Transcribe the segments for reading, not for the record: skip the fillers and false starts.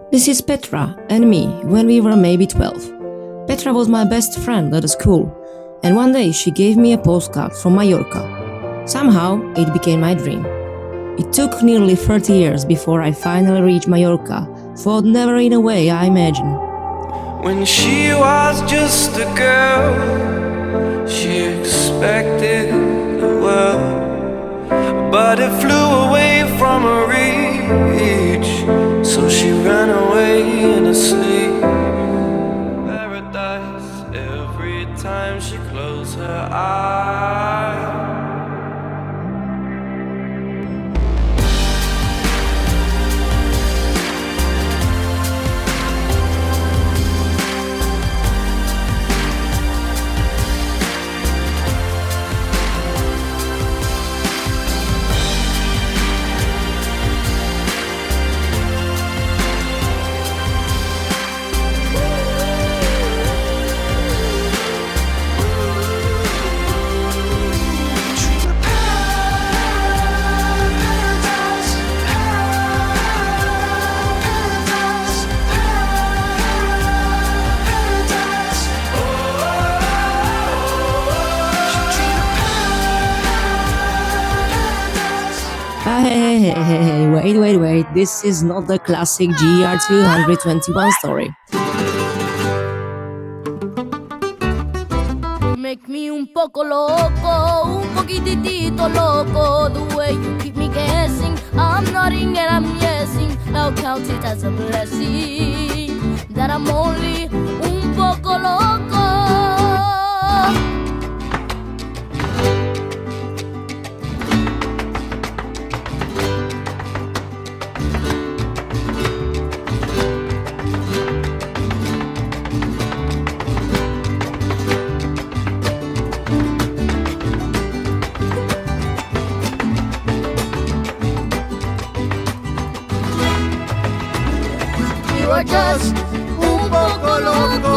This is Petra and me when we were maybe 12. Petra was my best friend at the school, and one day she gave me a postcard from Mallorca. Somehow, it became my dream. It took nearly 30 years before I finally reached Mallorca, for never in a way I imagined. When she was just a girl, she expected the world, but it flew away from her reach, so she ran away in her sleep. Paradise every time she closed her eyes. Hey, wait, this is not the classic GR221 story. Make me un poco loco, un poquitito loco. The way you keep me guessing, I'm nodding and I'm yesing. I'll count it as a blessing that I'm only un poco loco. You're just un poco loco.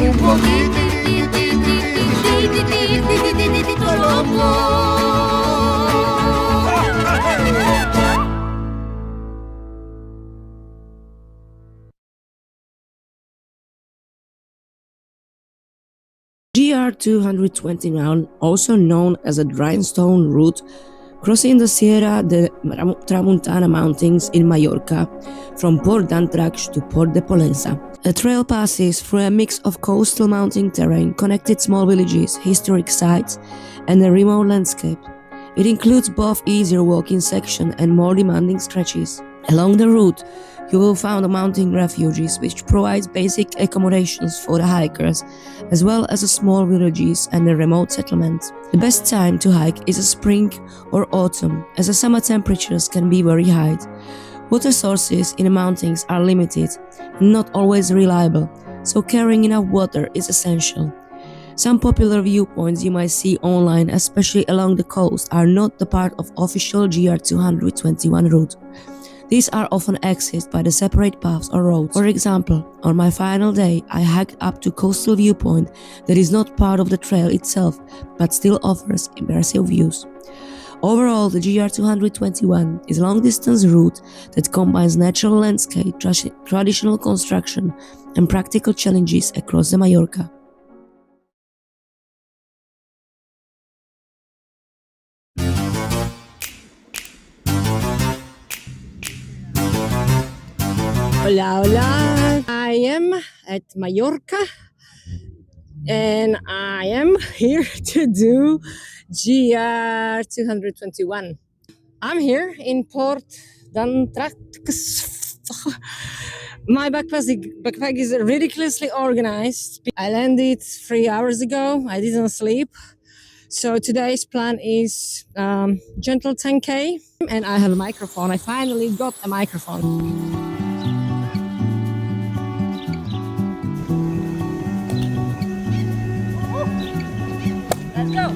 Un poquitito loco. GR221, also known as a Grindstone route, crossing the Serra Tramuntana mountains in Mallorca from Port d'Antrax to Port de Pollença. The trail passes through a mix of coastal mountain terrain, connected small villages, historic sites, and a remote landscape. It includes both easier walking sections and more demanding stretches. Along the route, you will find mountain refugios, which provides basic accommodations for the hikers, as well as small villages and the remote settlements. The best time to hike is spring or autumn, as the summer temperatures can be very high. Water sources in the mountains are limited and not always reliable, so carrying enough water is essential. Some popular viewpoints you might see online, especially along the coast, are not the part of official GR221 route. These are often accessed by the separate paths or roads. For example, on my final day, I hiked up to coastal viewpoint that is not part of the trail itself, but still offers impressive views. Overall, the GR221 is a long-distance route that combines natural landscape, traditional construction, and practical challenges across the Mallorca. Hola, hola. I am at Mallorca and I am here to do GR221. I'm here in Port d'Antrax. My backpack is ridiculously organized. I landed 3 hours ago. I didn't sleep. So today's plan is gentle 10K and I have a microphone. I finally got a microphone. Let's go.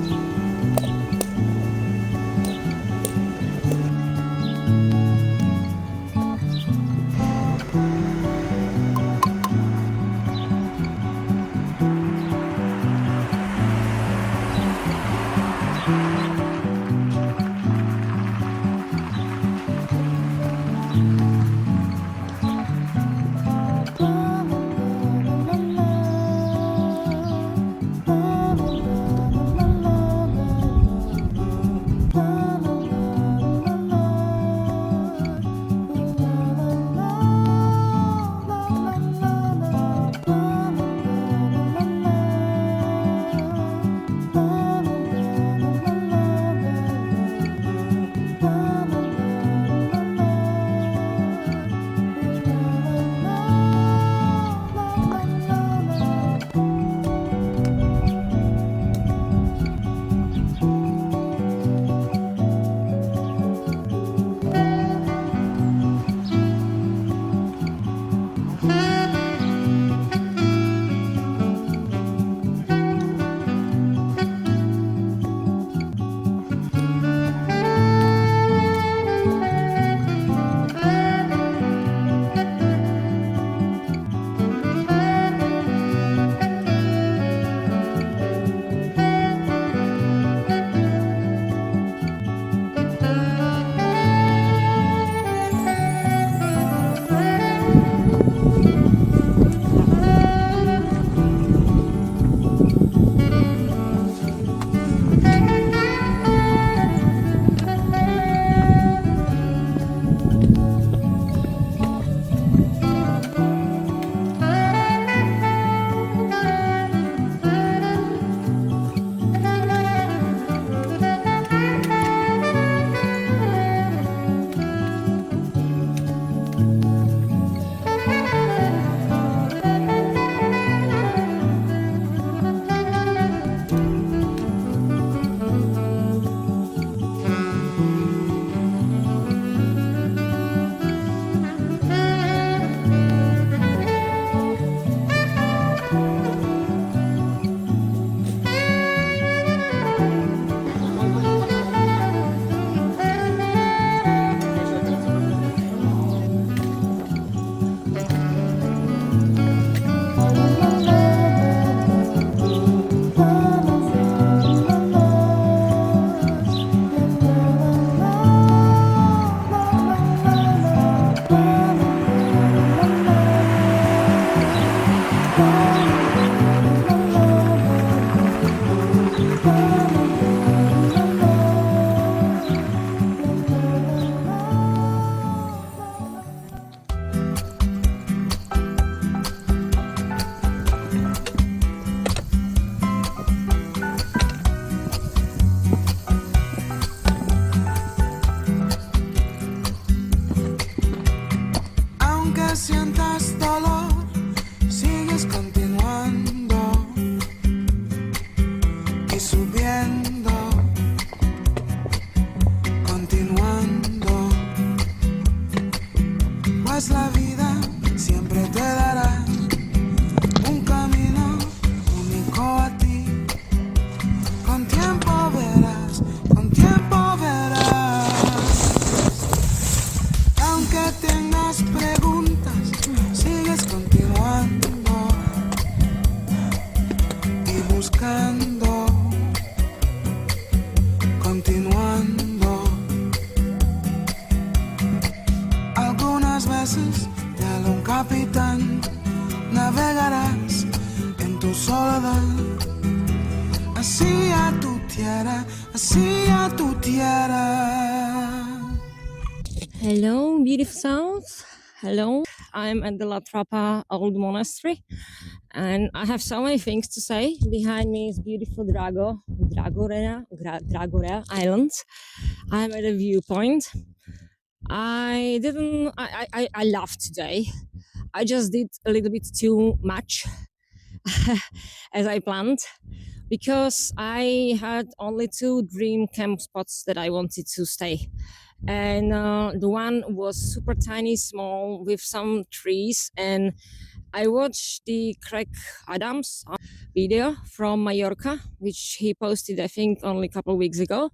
Aunque sientas dolor, sigues continuando y subiendo, continuando, pues la vida siempre te dará un camino único a ti. Con tiempo verás, con tiempo verás. Aunque tengas preguntas, sigues continuando y buscando, continuando. Algunas veces te habla un capitán, navegarás en tu soledad, hacia tu tierra, hacia tu tierra. Hello, beautiful souls. Hello, I'm at the La Trappa old monastery, and I have so many things to say. Behind me is beautiful Dragorea Island. I'm at a viewpoint. I laughed today. I just did a little bit too much as I planned, because I had only 2 dream camp spots that I wanted to stay. And the one was super tiny, small, with some trees. And I watched the Craig Adams video from Mallorca, which he posted, I think, only a couple of weeks ago.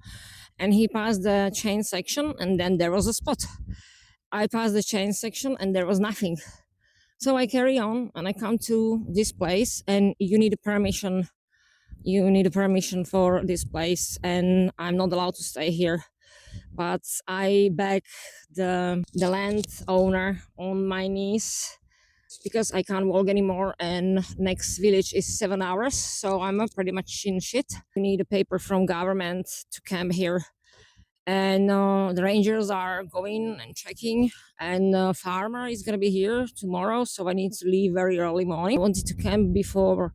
And he passed the chain section, and then there was a spot. I passed the chain section, and there was nothing. So I carry on, and I come to this place, and you need a permission. You need a permission for this place, and I'm not allowed to stay here. But I beg the landowner on my knees, because I can't walk anymore, and next village is 7 hours, so I'm pretty much in shit. We need a paper from government to camp here, and the rangers are going and checking, and the farmer is gonna be here tomorrow, so I need to leave very early morning. I wanted to camp before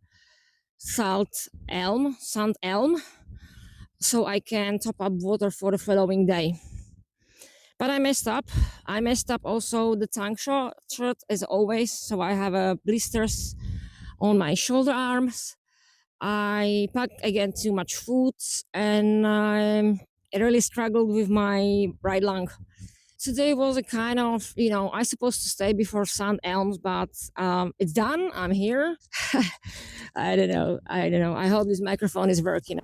Sant Elm, so I can top up water for the following day. But I messed up. I messed up also the tank shirt as always, so I have blisters on my shoulder arms. I packed again too much food, and I really struggled with my right lung. Today was a kind of, I supposed to stay before St. Elms, but it's done. I'm here. I don't know. I hope this microphone is working.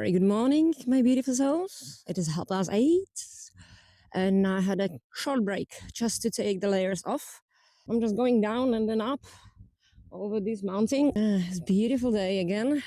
Very good morning, my beautiful souls. It is 8:30, and I had a short break just to take the layers off. I'm just going down and then up over this mountain. It's a beautiful day again.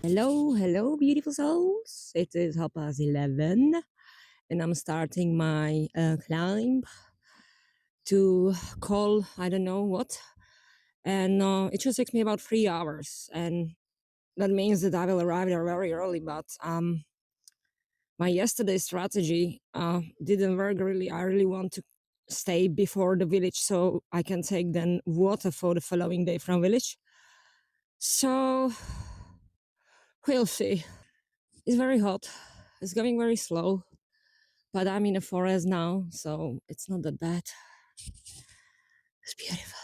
Hello, beautiful souls. It is 11:30, and I'm starting my climb to Coll, I don't know what. And it just takes me about 3 hours, and that means that I will arrive there very early. But my yesterday strategy didn't work really. I really want to stay before the village so I can take then water for the following day from village. So we'll see. It's very hot. It's going very slow, but I'm in a forest now, so it's not that bad. It's beautiful.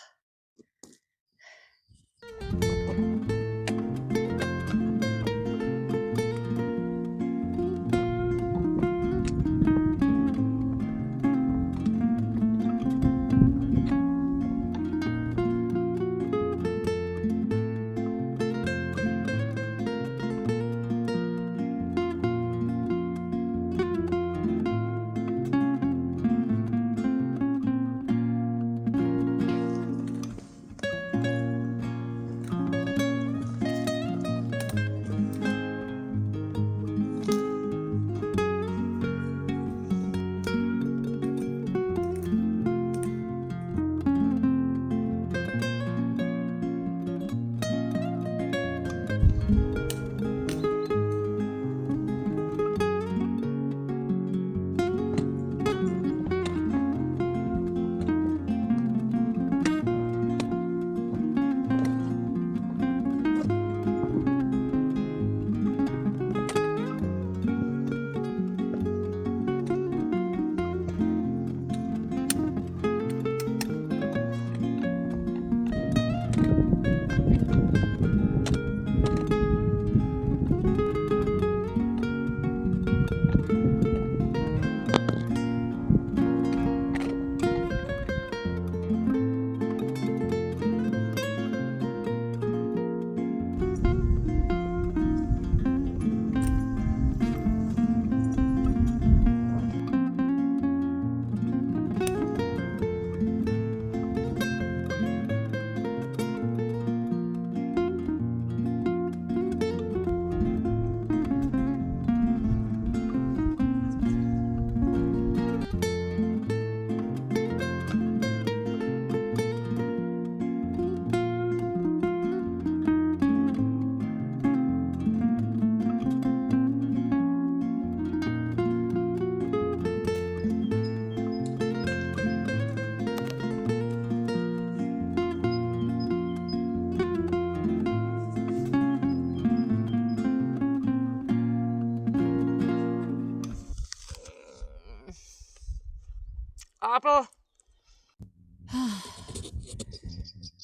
Apple.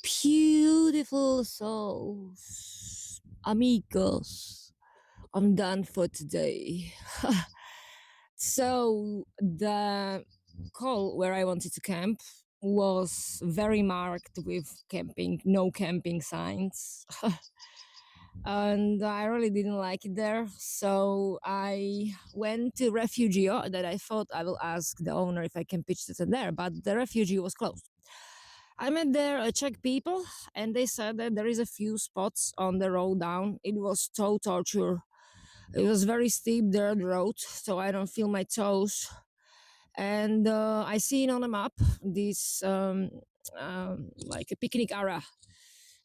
Beautiful souls. Amigos, I'm done for today. So the call where I wanted to camp was very marked with camping, no camping signs. And I really didn't like it there. So I went to refugio that I thought I will ask the owner if I can pitch it in there, but the refugio was closed. I met there Czech people, and they said that there is a few spots on the road down. It was toe torture. It was very steep dirt road, so I don't feel my toes. And I seen on a map this like a picnic area,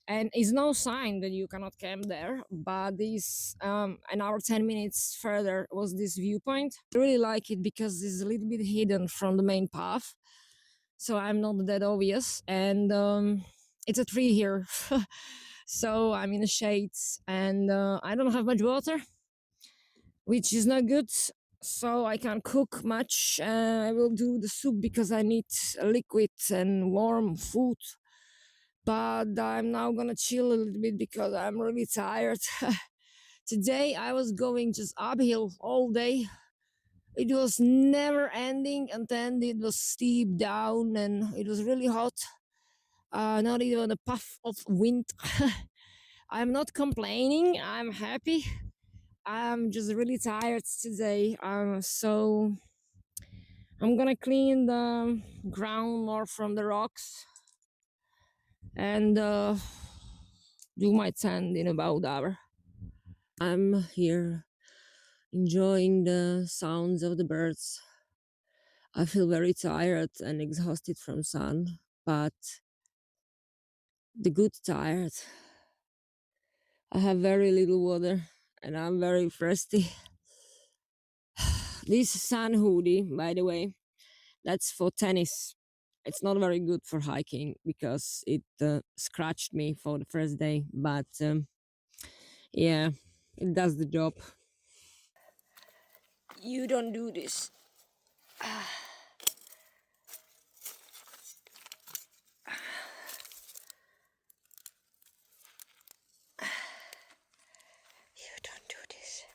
and it's no sign that you cannot camp there. But this an hour 10 minutes further was this viewpoint. I really like it because it's a little bit hidden from the main path, so I'm not that obvious, and it's a tree here. So I'm in the shades, and I don't have much water, which is not good, so I can't cook much. I will do the soup because I need liquid and warm food, but I'm now gonna chill a little bit because I'm really tired. Today I was going just uphill all day. It was never ending, and then it was steep down and it was really hot. Not even a puff of wind. I'm not complaining, I'm happy. I'm just really tired today. So I'm gonna clean the ground more from the rocks and do my tent in about an hour. I'm here enjoying the sounds of the birds. I feel very tired and exhausted from sun, but the good tired. I have very little water and I'm very thirsty. This sun hoodie, by the way, that's for tennis. It's not very good for hiking because it scratched me for the first day, but yeah, it does the job. You don't do this. You don't do this.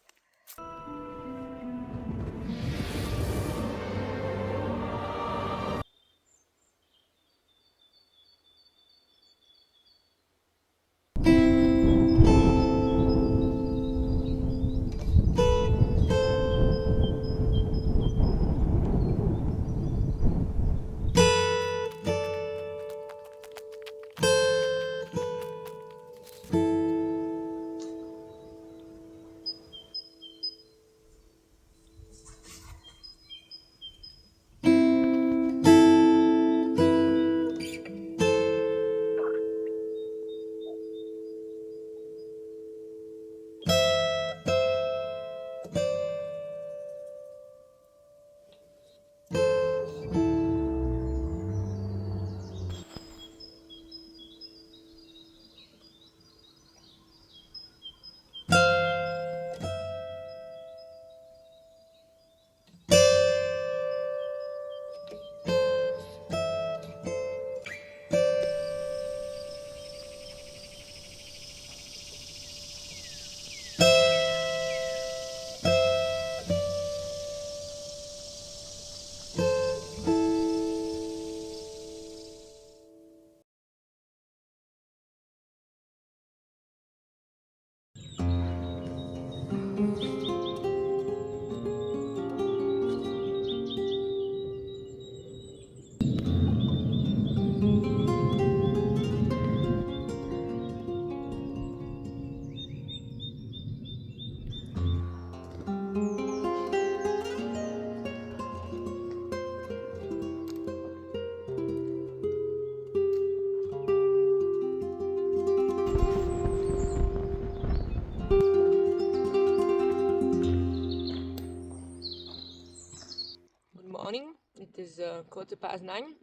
Good morning. It is 9:15.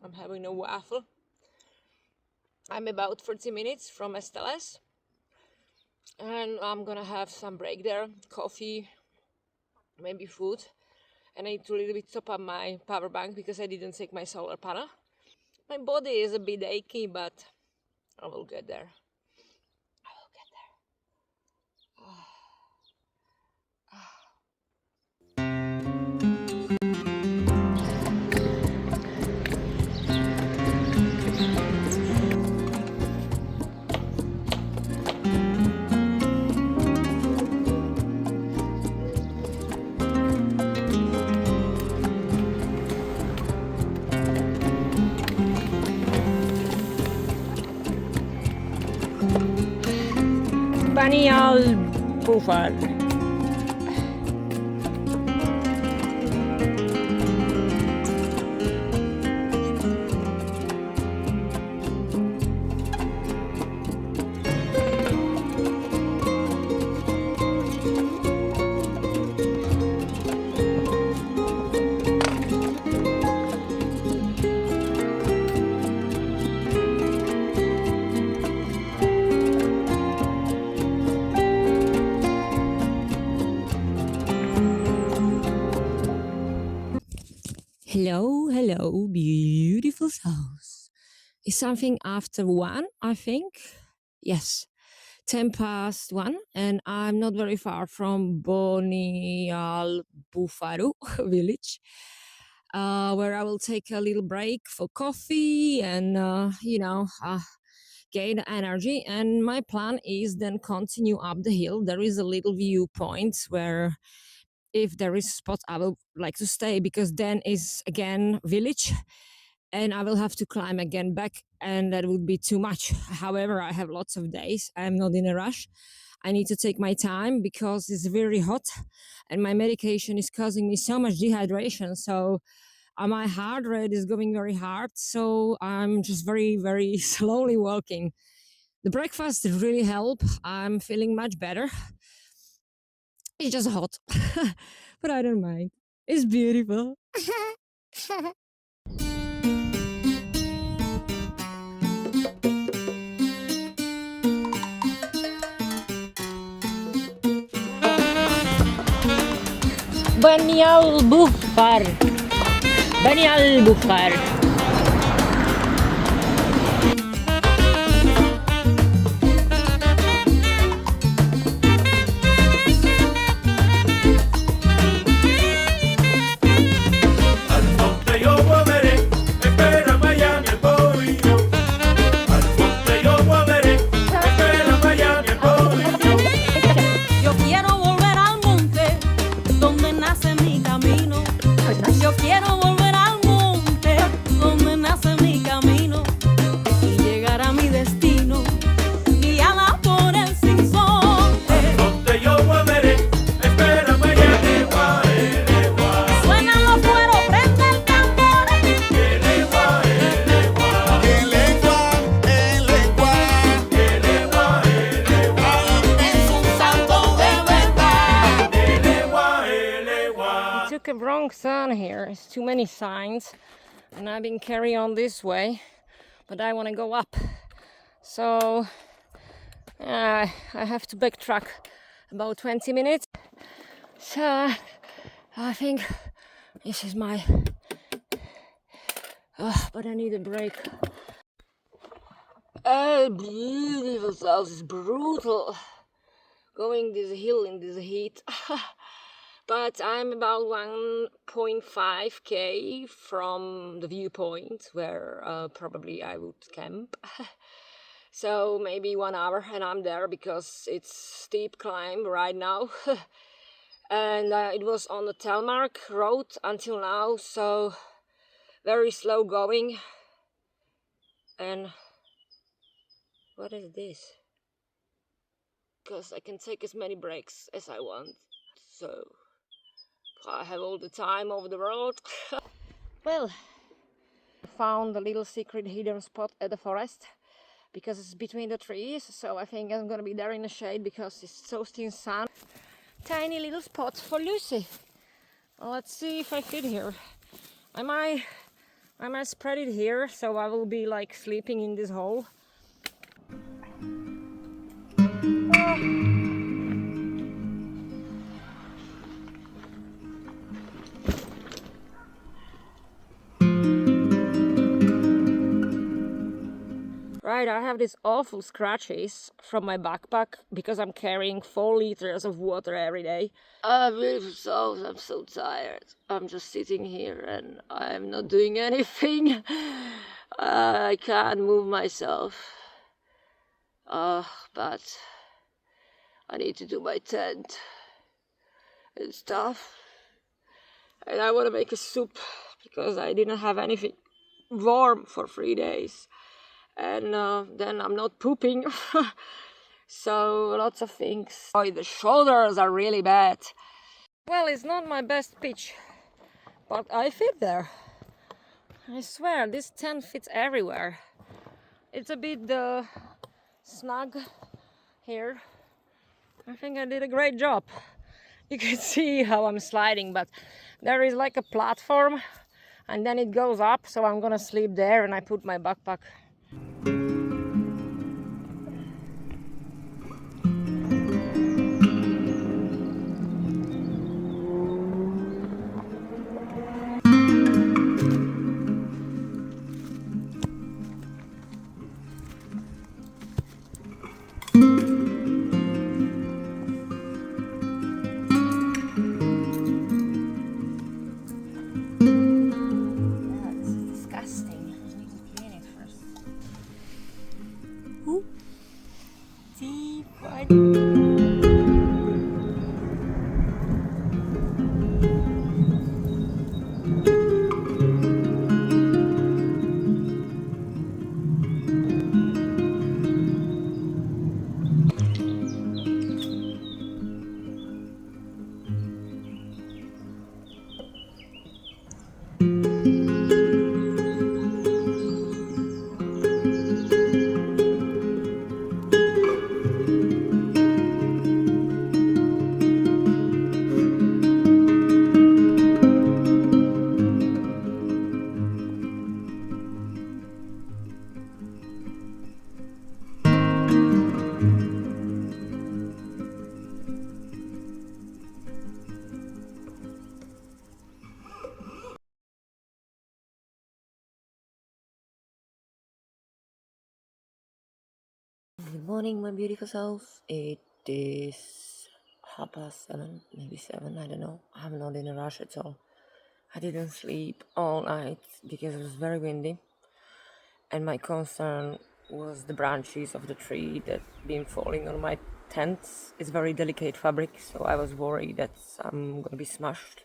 I'm having a waffle. I'm about 40 minutes from Esteles, and I'm gonna have some break there, coffee, maybe food, and I need to a little bit top up my power bank because I didn't take my solar panel. My body is a bit achy, but I will get there. I will get there. Daniel Buffer. Hello, hello, beautiful souls. It's something after 1, I think. Yes, 10 past 1, and I'm not very far from Bonial Bufaru village, where I will take a little break for coffee and, gain energy. And my plan is then continue up the hill. There is a little viewpoint where if there is a spot I will like to stay, because then is again village and I will have to climb again back, and that would be too much. However, I have lots of days. I'm not in a rush. I need to take my time because it's very hot and my medication is causing me so much dehydration. So my heart rate is going very hard. So I'm just very, very slowly walking. The breakfast really helped. I'm feeling much better. It's just hot, but I don't mind. It's beautiful. Banial Bufar. Banial Bufar. Yo quiero volver al monte donde nace mi camino y llegar a mi destino, guiada por el sinsonte. Al monte yo volveré, espérame ya de guay. Suenan los fueros, prende el tambor. Eleguá, eleguá. Eleguá, eleguá. Es un santo de verdad. Eleguá, eleguá. Took a wrong turn here. It's too many signs, and I've been carrying on this way, but I want to go up. So I have to backtrack about 20 minutes. So I think this is my. But I need a break. Oh, beautiful south is brutal. Going this hill in this heat. But I'm about 1.5k from the viewpoint where probably I would camp. So maybe 1 hour and I'm there, because it's steep climb right now. And it was on the Telmark road until now, so very slow going. And what is this? Because I can take as many breaks as I want. So I have all the time over the road. Well, I found a little secret hidden spot at the forest because it's between the trees, so I think I'm gonna be there in the shade because it's toasting sun. Tiny little spot for Lucy. Let's see if I fit here. I might spread it here, so I will be like sleeping in this hole. Right, I have these awful scratches from my backpack because I'm carrying 4 liters of water every day. Beautiful souls, I'm so tired. I'm just sitting here and I'm not doing anything. I can't move myself. But I need to do my tent and stuff. And I want to make a soup because I didn't have anything warm for 3 days. And then I'm not pooping. So lots of things. Oh, the shoulders are really bad. Well, it's not my best pitch, but I fit there. I swear, this tent fits everywhere. It's a bit snug here. I think I did a great job. You can see how I'm sliding, but there is like a platform and then it goes up, so I'm gonna sleep there and I put my backpack. Good morning, my beautiful souls. It is 7:30, maybe 7, I don't know. I'm not in a rush at all. I didn't sleep all night because it was very windy. And my concern was the branches of the tree that been falling on my tent. It's very delicate fabric, so I was worried that I'm gonna be smashed.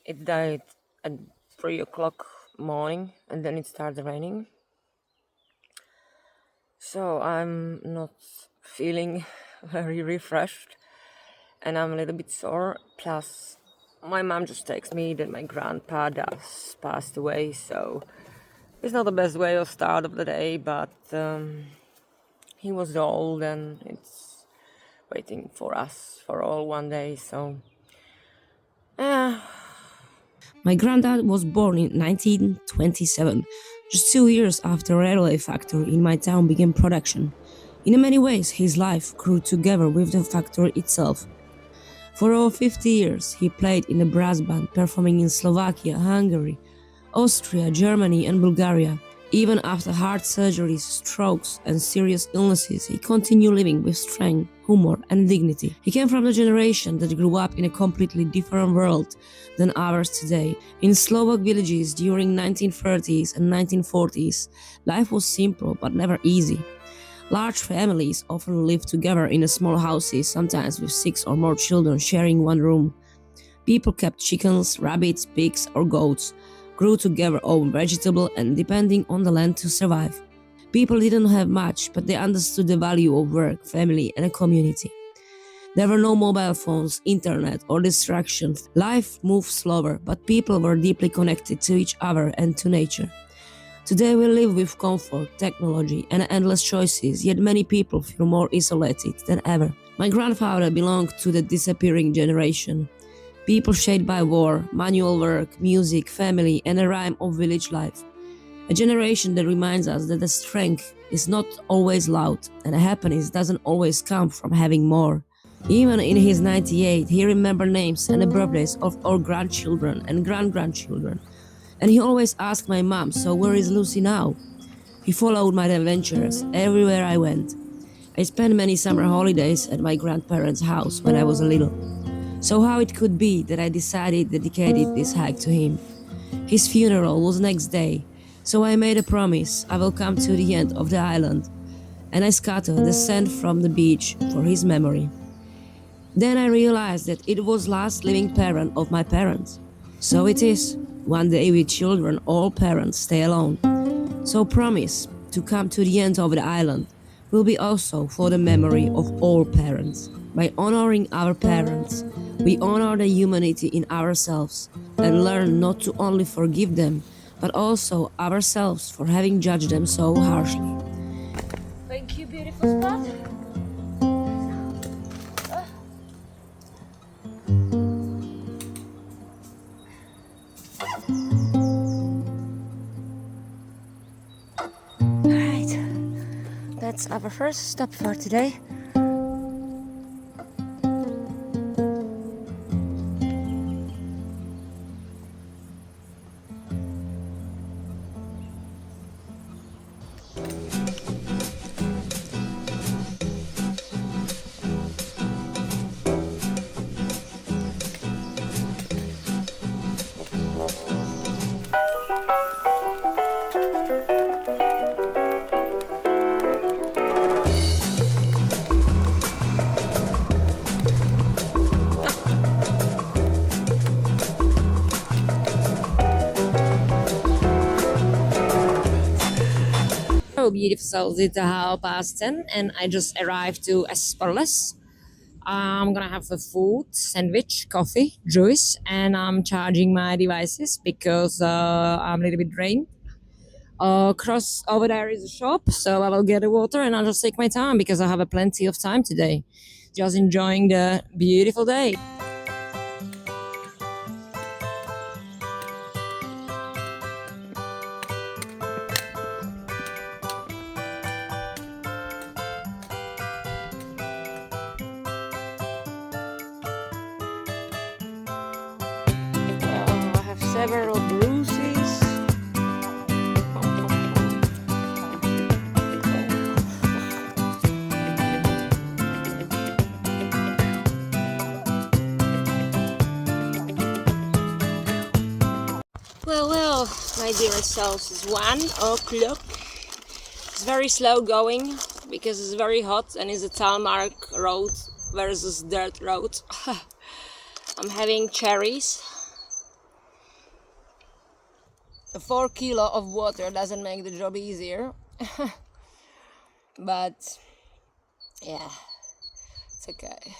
It died at 3 o'clock morning and then it started raining. So I'm not feeling very refreshed and I'm a little bit sore. Plus, my mom just texted me that my grandpa has passed away, so it's not the best way of start of the day, but he was old and it's waiting for us for all one day, so My granddad was born in 1927, just 2 years after a railway factory in my town began production. In many ways, his life grew together with the factory itself. For over 50 years, he played in a brass band, performing in Slovakia, Hungary, Austria, Germany, and Bulgaria. Even after heart surgeries, strokes, and serious illnesses, he continued living with strength, humor, and dignity. He came from the generation that grew up in a completely different world than ours today. In Slovak villages during 1930s and 1940s, life was simple but never easy. Large families often lived together in small houses, sometimes with 6 or more children sharing one room. People kept chickens, rabbits, pigs, or goats, grew together own vegetable and depending on the land to survive. People didn't have much, but they understood the value of work, family, and a community. There were no mobile phones, internet, or distractions. Life moved slower, but people were deeply connected to each other and to nature. Today we live with comfort, technology, and endless choices, yet many people feel more isolated than ever. My grandfather belonged to the disappearing generation. People shaped by war, manual work, music, family, and a rhyme of village life. A generation that reminds us that the strength is not always loud, and the happiness doesn't always come from having more. Even in his 98, he remembered names and the birthdays of our grandchildren and grandchildren. And he always asked my mom, "So where is Lucy now?" He followed my adventures everywhere I went. I spent many summer holidays at my grandparents' house when I was little. So how it could be that I decided dedicated this hike to him. His funeral was next day, so I made a promise I will come to the end of the island, and I scattered the sand from the beach for his memory. Then I realized that it was last living parent of my parents. So it is. One day with children, all parents stay alone. So promise to come to the end of the island, will be also for the memory of all parents. By honoring our parents, we honor the humanity in ourselves and learn not to only forgive them, but also ourselves for having judged them so harshly. Thank you, beautiful spot. Alright, that's our first stop for today. Hello, beautiful souls. It's 10:30 and I just arrived to Esperles. I'm gonna have a food, sandwich, coffee, juice, and I'm charging my devices because I'm a little bit drained. Cross over there is a shop, so I will get a water and I'll just take my time because I have a plenty of time today. Just enjoying the beautiful day. I have several bruises. Well, my dear souls, it's 1 o'clock. It's very slow going because it's very hot and it's a tarmac road versus dirt road. I'm having cherries. A 4 kilo of water doesn't make the job easier. But yeah, it's okay.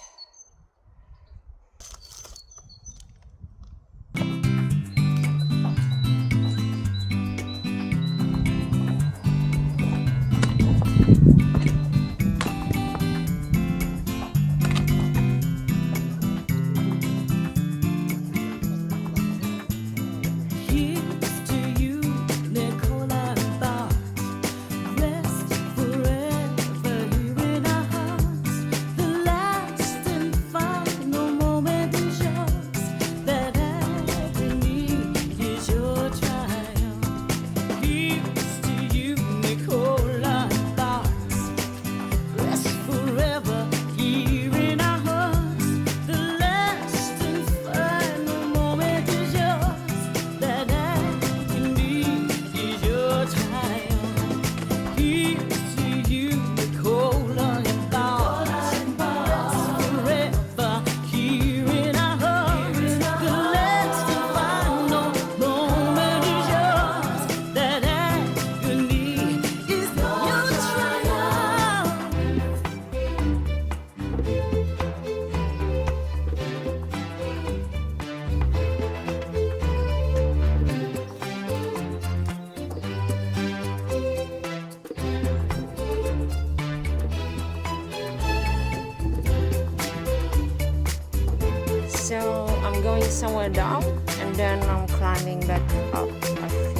So I'm going somewhere down and then I'm climbing back up, I think.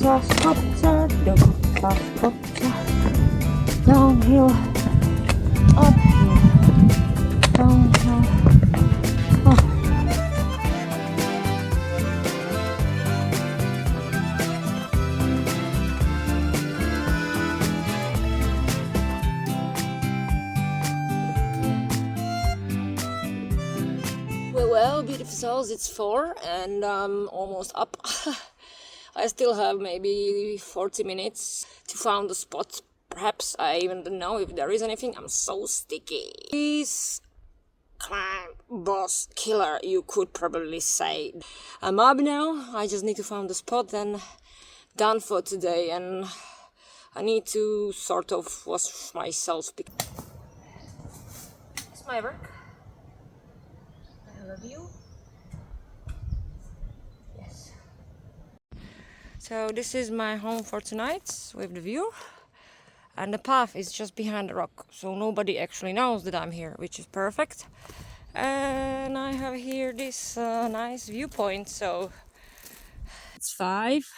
Downhill, uphill, downhill, up. Well, beautiful souls, it's 4 and I'm almost up. I still have maybe 40 minutes to find a spot Perhaps I even don't know if there is anything. I'm so sticky. Please climb, boss, killer, you could probably say. I'm up now. I just need to find the spot and done for today, and I need to sort of wash myself. It's my work. I love you. Yes. So this is my home for tonight with the view. And the path is just behind the rock, so nobody actually knows that I'm here, which is perfect. And I have here this nice viewpoint, so it's 5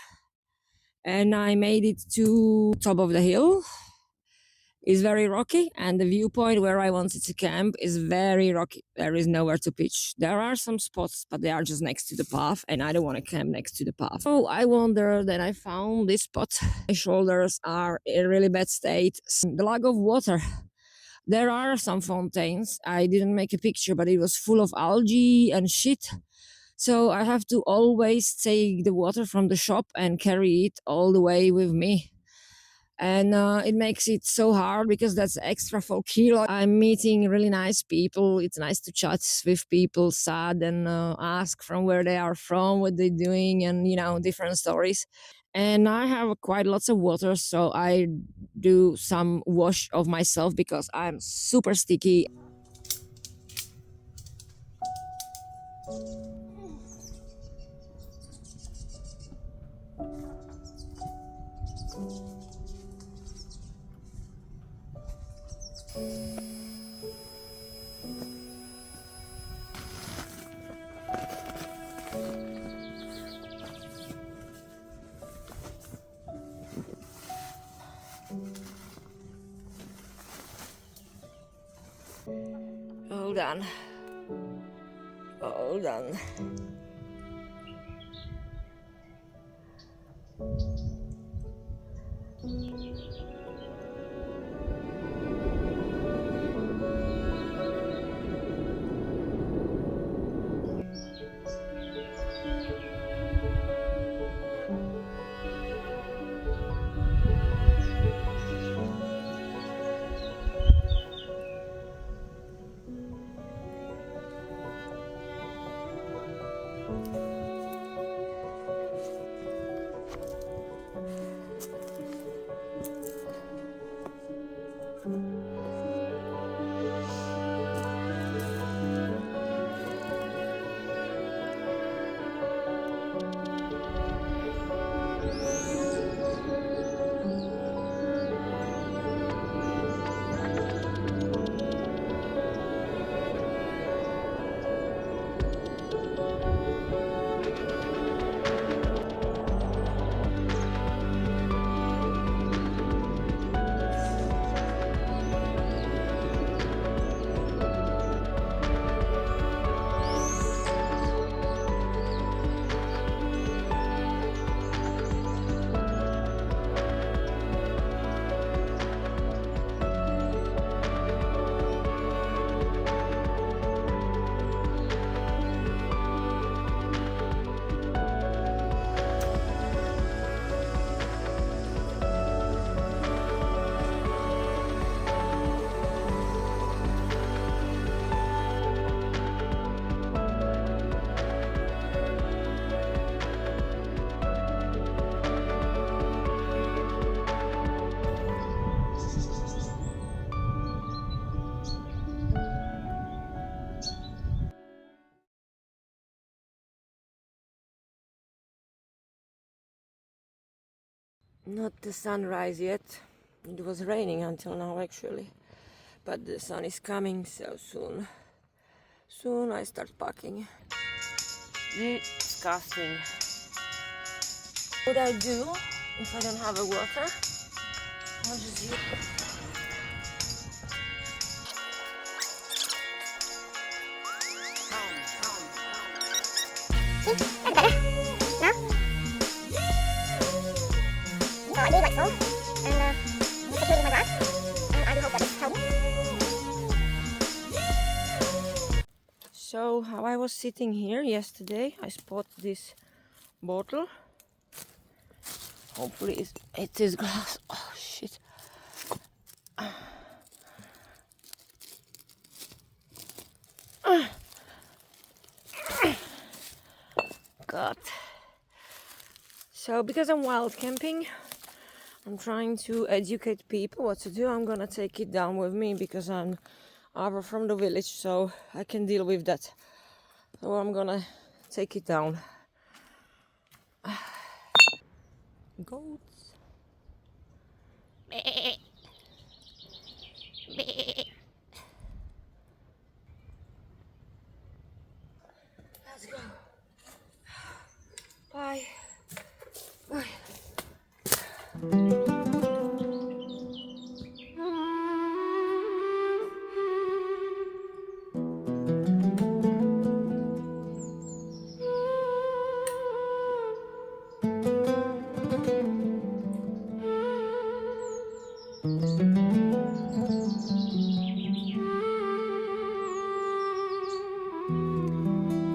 and I made it to top of the hill. It's very rocky, and the viewpoint where I wanted to camp is very rocky. There is nowhere to pitch. There are some spots, but they are just next to the path, and I don't want to camp next to the path. So I wandered and I found this spot. My shoulders are in really bad state. The lack of water. There are some fountains. I didn't make a picture, but it was full of algae and shit. So I have to always take the water from the shop and carry it all the way with me. And it makes it so hard because that's extra 4 kilos. I'm meeting really nice people. It's nice to chat with people, sad, and ask from where they are from, what they're doing, and different stories. And I have quite lots of water, so I do some wash of myself because I'm super sticky. Hold on. Hold on. Not the sunrise yet. It was raining until now actually, but the sun is coming so soon. Soon I start packing. Disgusting. What I do if I don't have a water? I'll just use I do like so, and securely my bag, and I do hope that it's helpful. So how I was sitting here yesterday, I spotted this bottle. Hopefully it is glass. Oh shit. God. So because I'm wild camping, I'm trying to educate people what to do. I'm gonna take it down with me because I'm over from the village, so I can deal with that. So I'm gonna take it down. Goats. Let's go. Bye. Bye.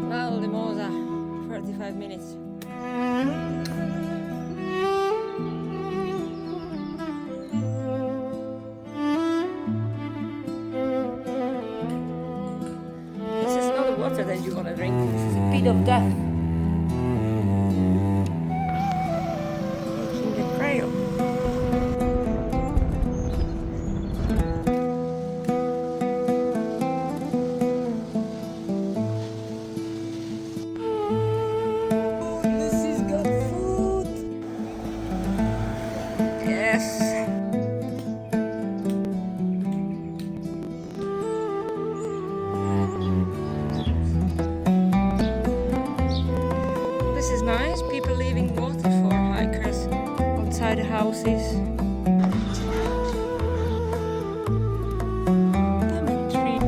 Well, Limosa, 45 minutes. This is not the water that you want to drink. This is a pit of death. Making the trail. This is good food. Yes. This is nice. People leaving water for hikers outside the houses. Lemon tree.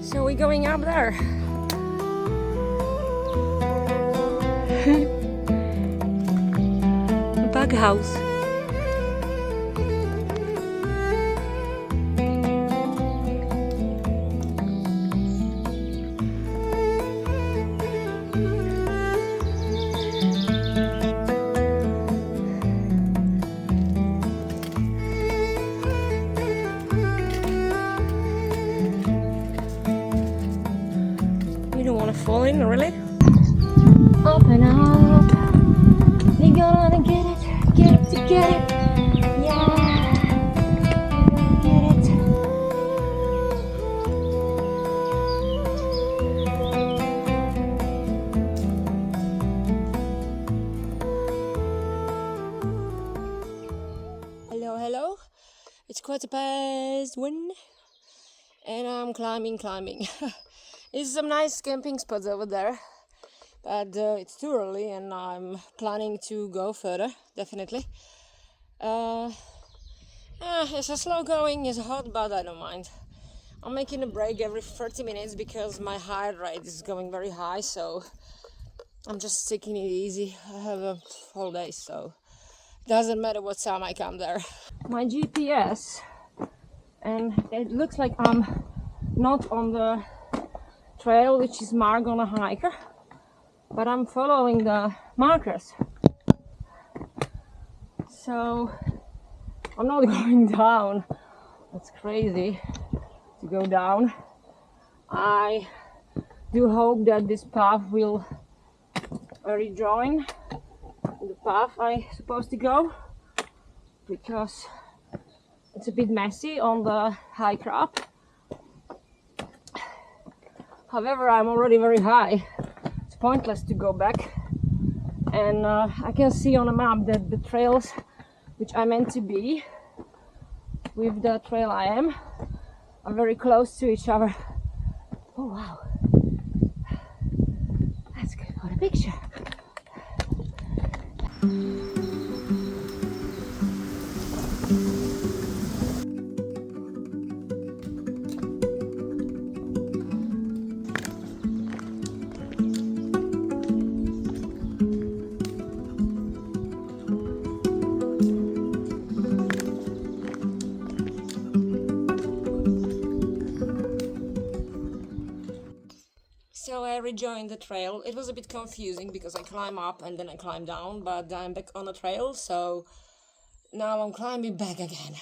So we're going up there. Bug house. You don't want to fall in, really? Open up. You're gonna get it to get it. Yeah. You're gonna get it. Hello, hello. It's 1:15 and I'm climbing. There's some nice camping spots over there, but it's too early and I'm planning to go further, definitely. It's a slow going, it's hot, but I don't mind. I'm making a break every 30 minutes because my heart rate is going very high, so I'm just taking it easy. I have a whole day, so it doesn't matter what time I come there. My GPS, and it looks like I'm not on the trail which is marked on a hiker, but I'm following the markers, so I'm not going down. That's crazy to go down. I do hope that this path will rejoin the path I'm supposed to go, because it's a bit messy on the hike up. However, I'm already very high. It's pointless to go back. And I can see on a map that the trails which I meant to be with the trail I am are very close to each other. Oh wow. That's good for the picture. So I rejoined the trail. It was a bit confusing because I climb up and then I climb down, but I'm back on the trail, so now I'm climbing back again.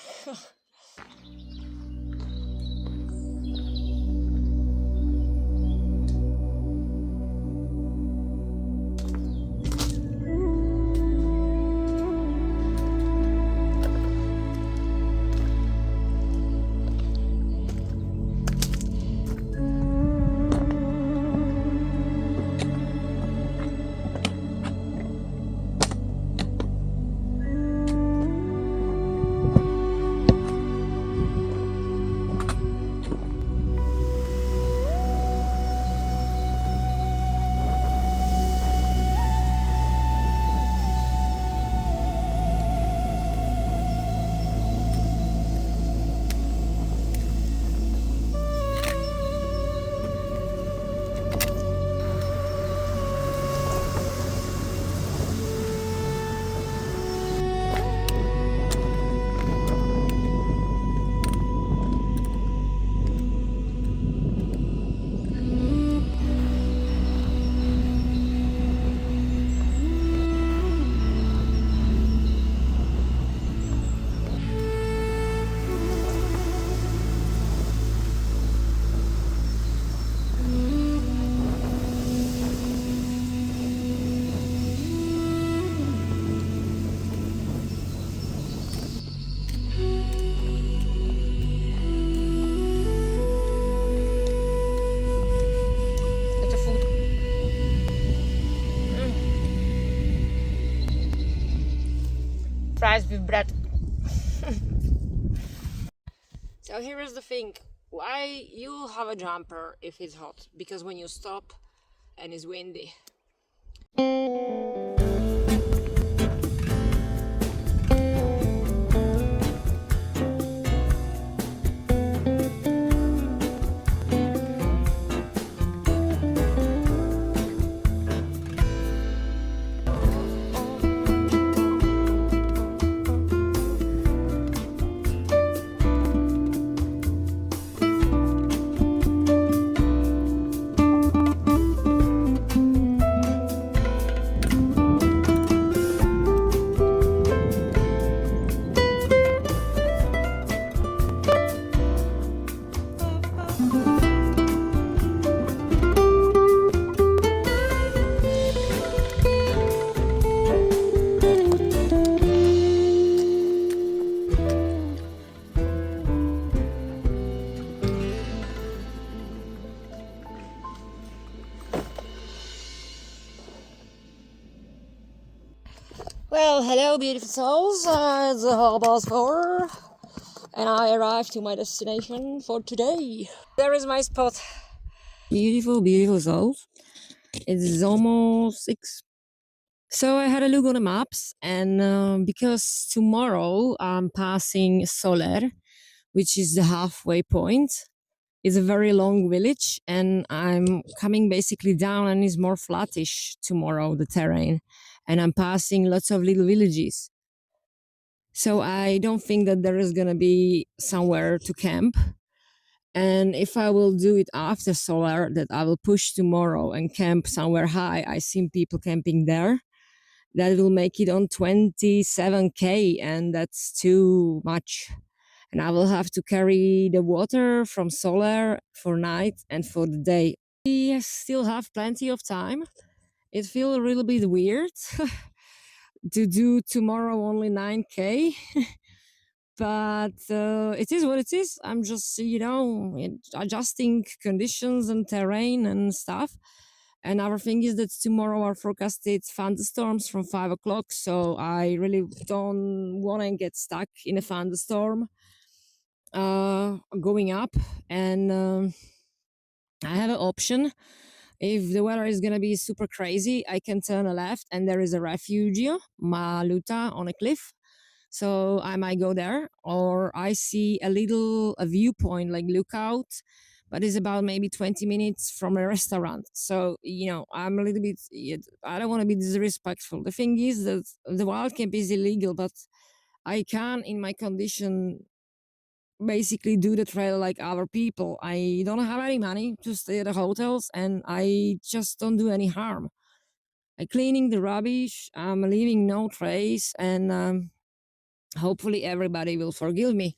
It's a food. Fries with bread. So here is the thing. Why you have a jumper if it's hot? Because when you stop and it's windy. Well, hello, beautiful souls. It's 4:30, and I arrived to my destination for today. There is my spot. Beautiful, beautiful souls. It's almost 6. So I had a look on the maps, and because tomorrow I'm passing Soler, which is the halfway point. It's a very long village, and I'm coming basically down, and it's more flattish tomorrow, the terrain, and I'm passing lots of little villages. So I don't think that there is gonna be somewhere to camp. And if I will do it after solar, that I will push tomorrow and camp somewhere high. I seen people camping there. That will make it on 27K, and that's too much. And I will have to carry the water from solar for night and for the day. We still have plenty of time. It feels a little bit weird to do tomorrow only 9K. But it is what it is. I'm just, adjusting conditions and terrain and stuff. And our thing is that tomorrow are forecasted thunderstorms from 5 o'clock. So I really don't want to get stuck in a thunderstorm going up. And I have an option. If the weather is going to be super crazy, I can turn a left and there is a refugio, Maluta, on a cliff. So I might go there, or I see a viewpoint like lookout, but it's about maybe 20 minutes from a restaurant. So, I'm a little bit, I don't want to be disrespectful. The thing is that the wild camp is illegal, but I can, in my condition, basically do the trail like other people. I don't have any money to stay at the hotels, and I just don't do any harm. I cleaning the rubbish, I'm leaving no trace, and hopefully everybody will forgive me.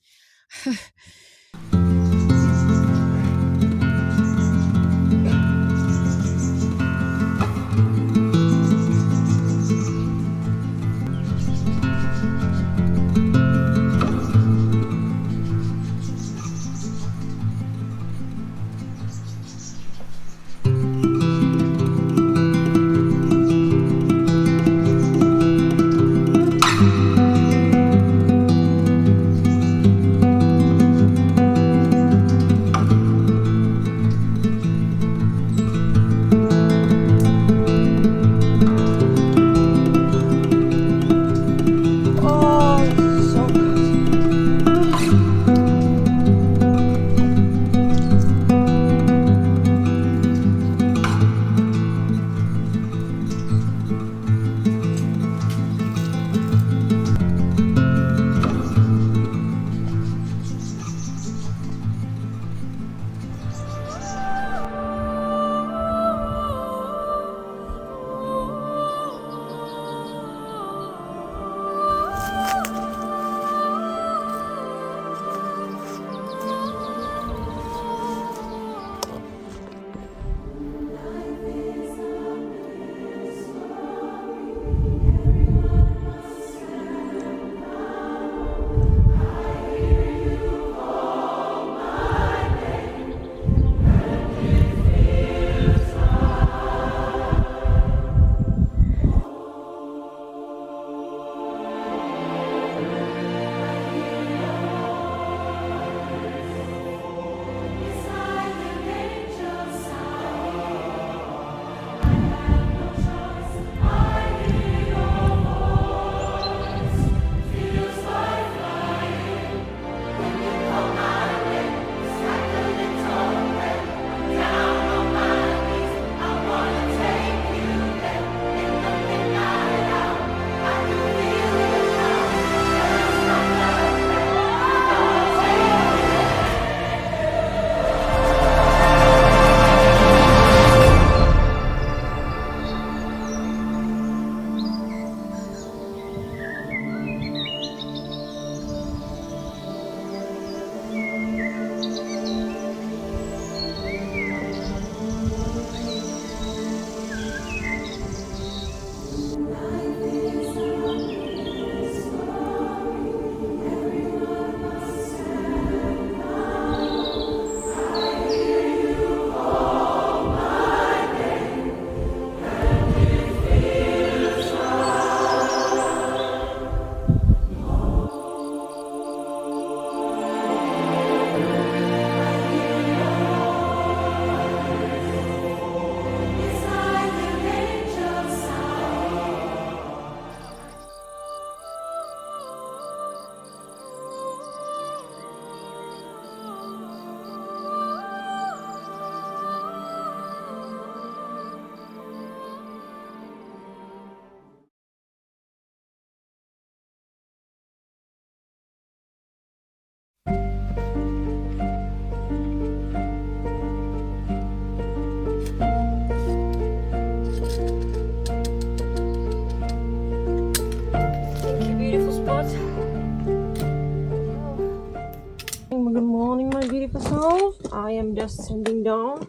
Good morning, my beautiful souls. I am just sitting down.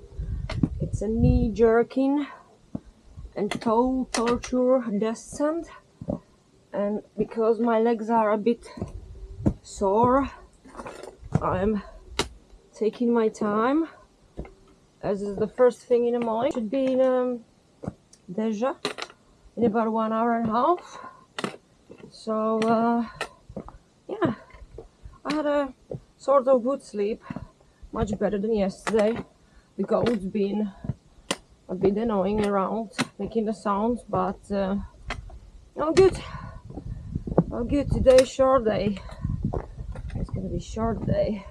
It's a knee jerking and toe torture descent, and because my legs are a bit sore, I'm taking my time, as is the first thing in the morning. Should be in Deja in about 1 hour and a half. So yeah, I had a sort of good sleep, much better than yesterday. The goat's been a bit annoying around, making the sounds, but all good. All good. Today's short day. It's gonna be short day.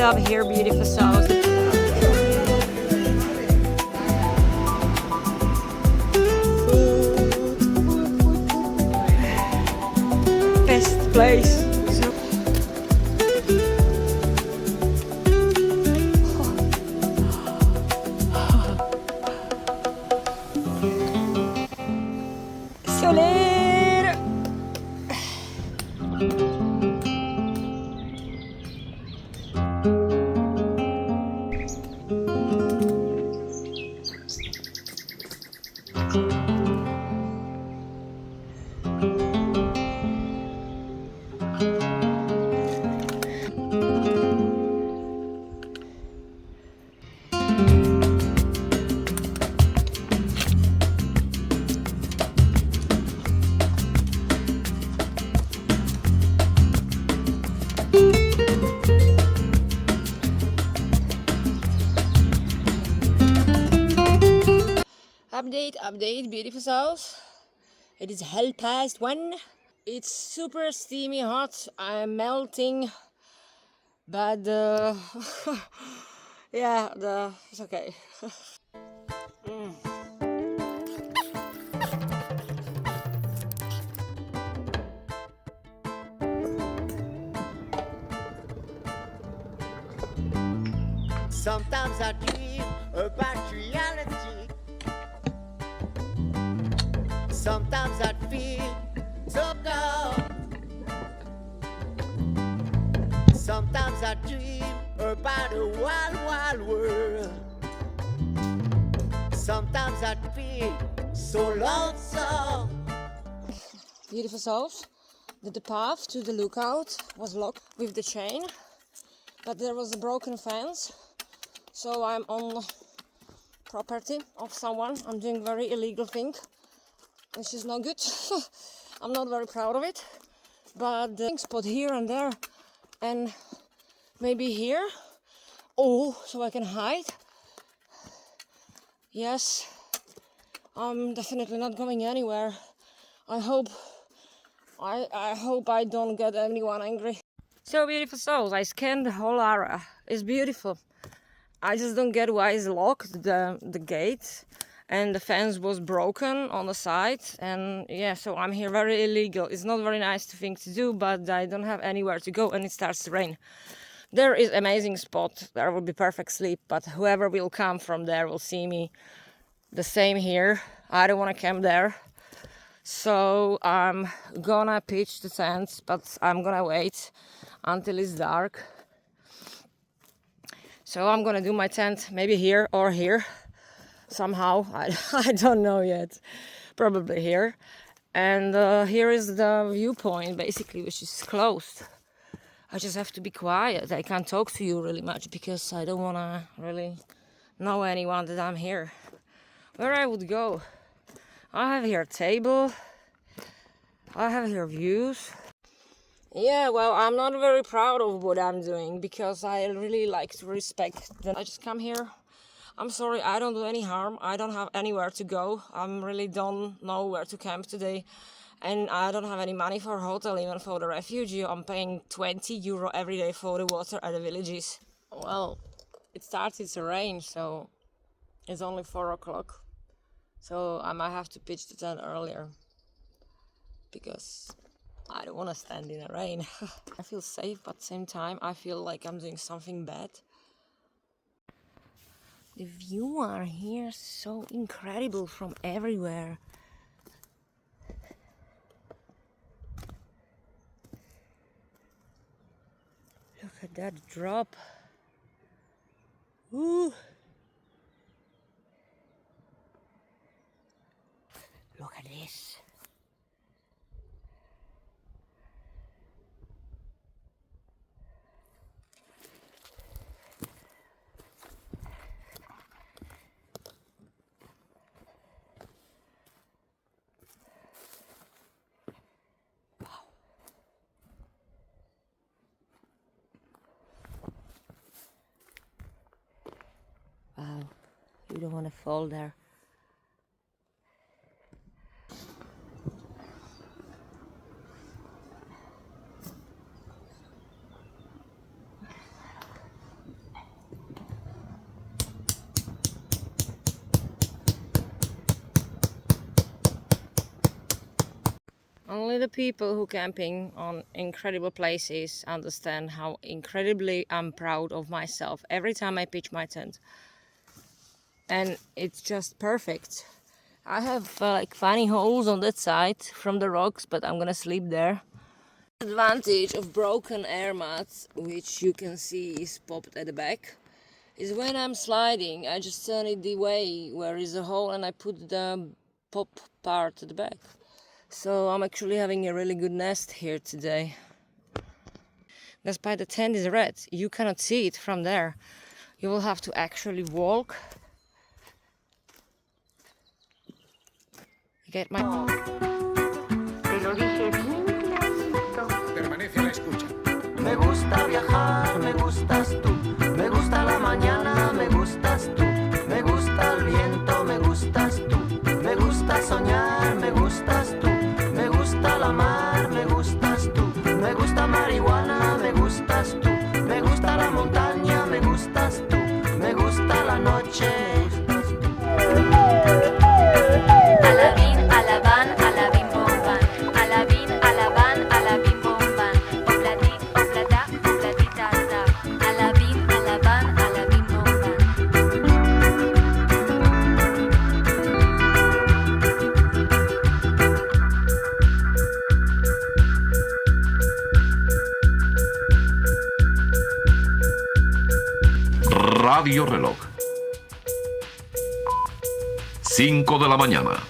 love here, beautiful souls. Best place. Soler. Update, beautiful souls. It is 1:30. It's super steamy hot. I'm melting, but yeah, it's okay. Sometimes I dream about reality. Sometimes I feel so down. Sometimes I dream about a wild, wild world. Sometimes I feel so lonesome. Beautiful souls. The path to the lookout was locked with the chain, but there was a broken fence, so I'm on property of someone. I'm doing very illegal thing, which is not good. I'm not very proud of it, but the spot here and there, and maybe here. Oh, so I can hide. Yes, I'm definitely not going anywhere. I hope I don't get anyone angry. So beautiful souls, I scanned the whole area. It's beautiful. I just don't get why it's locked, the gate, and the fence was broken on the side, and yeah, so I'm here very illegal. It's not very nice thing to do, but I don't have anywhere to go and it starts to rain. There is amazing spot, there will be perfect sleep, but whoever will come from there will see me. The same here, I don't want to camp there. So I'm gonna pitch the tents, but I'm gonna wait until it's dark. So I'm gonna do my tent maybe here or here somehow. I don't know yet, probably here. And here is the viewpoint basically, which is closed. I just have to be quiet. I can't talk to you really much because I don't wanna really know anyone that I'm here. Where I would go? I have here a table. I have here views. Yeah, well, I'm not very proud of what I'm doing because I really like to respect them. I just come here. I'm sorry, I don't do any harm. I don't have anywhere to go. I really don't know where to camp today. And I don't have any money for a hotel, even for the refugee. I'm paying €20 every day for the water at the villages. Well, it started to rain, so it's only 4 o'clock. So I might have to pitch the tent earlier because I don't want to stand in the rain. I feel safe, but at the same time I feel like I'm doing something bad. The view are here so incredible from everywhere. Look at that drop. Ooh. Look at this. Wow, you don't want to fall there. Only the people who camping on incredible places understand how incredibly I'm proud of myself every time I pitch my tent. And it's just perfect. I have like funny holes on that side from the rocks, but I'm gonna sleep there. The advantage of broken air mats, which you can see is popped at the back, is when I'm sliding, I just turn it the way where is a hole and I put the pop part at the back. So I'm actually having a really good nest here today. Despite the tent is red, you cannot see it from there. You will have to actually walk. Get my... Te lo dije bien clarito. Permanece a la escucha. Me gusta viajar, me gustas tú. Me gusta la mañana, me gustas tú. Me gusta el viento, me gustas tú. Me gusta soñar, me gustas tú. Me gusta la mar, me gustas tú. Me gusta marihuana, me gustas tú. Me gusta la montaña, me gustas tú. Me gusta la noche. Alabín, alabán, alabín, bomban. Alabín, alabán, alabín, bomban. Oblatí, oblatá, oblatita, ta. Alabín, alabán, alabín, bomban. Radio Reloj. 5 de la mañana.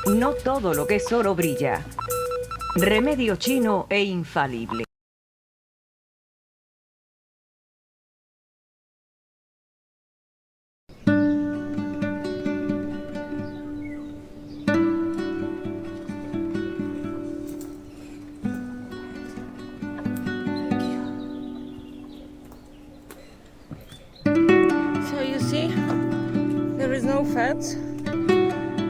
No todo lo que es oro brilla. Remedio chino e infalible. So you see, there is no fence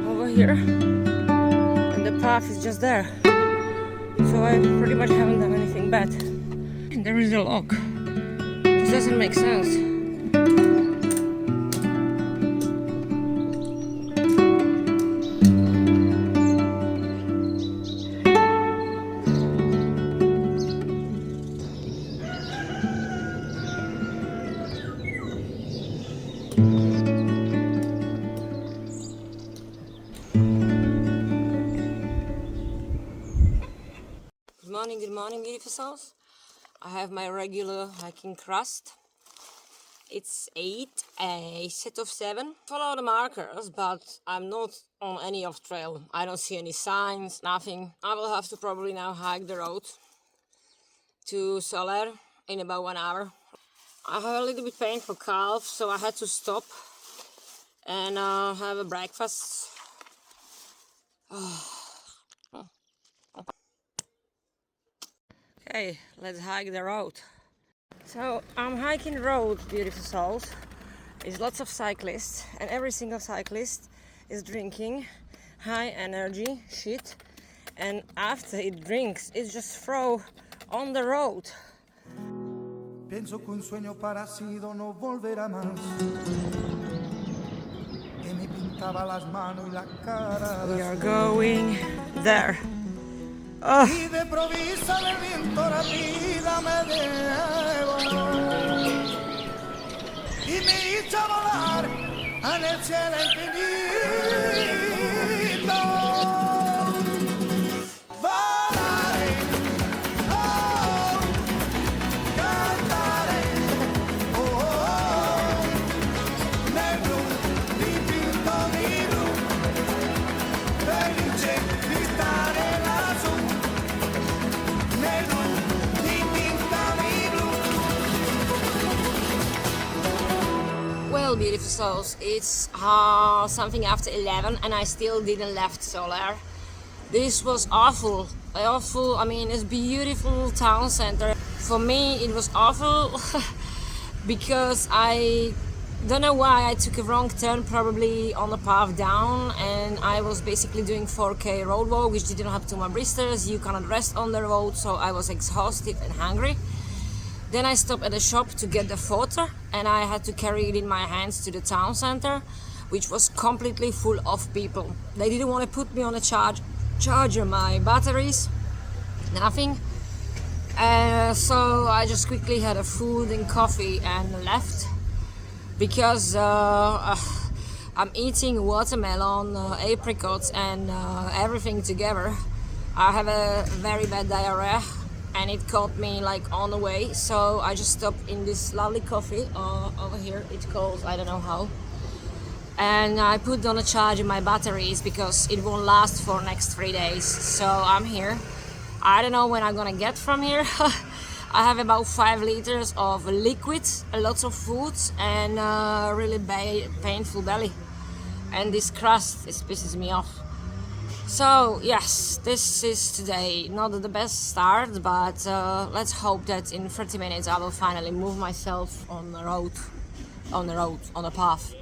over here, and the path is just there. So I pretty much haven't done anything bad. And there is a lock, which doesn't make sense. Good morning, beautiful souls. I have my regular hiking crust. It's 8, a set of 7. Follow the markers, but I'm not on any off trail. I don't see any signs, nothing. I will have to probably now hike the road to Soler in about 1 hour. I have a little bit painful calf, so I had to stop and have a breakfast. Okay, let's hike the road. So I'm hiking the road, beautiful souls. There's lots of cyclists, and every single cyclist is drinking high energy shit, and after it drinks, it just throw on the road. Pienso que un sueño parecido no volverá más. Que me pintaba las manos y la cara. We are going there. Y de provisa el viento la vida me devoró y me hizo volar en el cielo infinito. Volaré, oh, cantaré, oh, oh, negro mi pinto mi luz, felice di stare lassù. Well, beautiful souls, it's something after 11 and I still didn't left Soler. This was awful. I mean, it's beautiful town center. For me, it was awful because I don't know why I took a wrong turn, probably on the path down, and I was basically doing 4K road walk, which didn't have too much blisters. You cannot rest on the road, so I was exhausted and hungry. Then I stopped at a shop to get the water, and I had to carry it in my hands to the town center, which was completely full of people. They didn't want to put me on a charge charge my batteries, nothing. So I just quickly had a food and coffee and left because I'm eating watermelon, apricots and everything together. I have a very bad diarrhea and it caught me like on the way, so I just stopped in this lovely coffee over here. It calls, I don't know how, and I put on a charge my batteries because it won't last for next 3 days. So I'm here. I don't know when I'm gonna get from here. I have about 5 liters of liquid, lots of food, and really painful belly. And this crust, this pisses me off. So yes, this is today not the best start, but let's hope that in 30 minutes I will finally move myself on the path.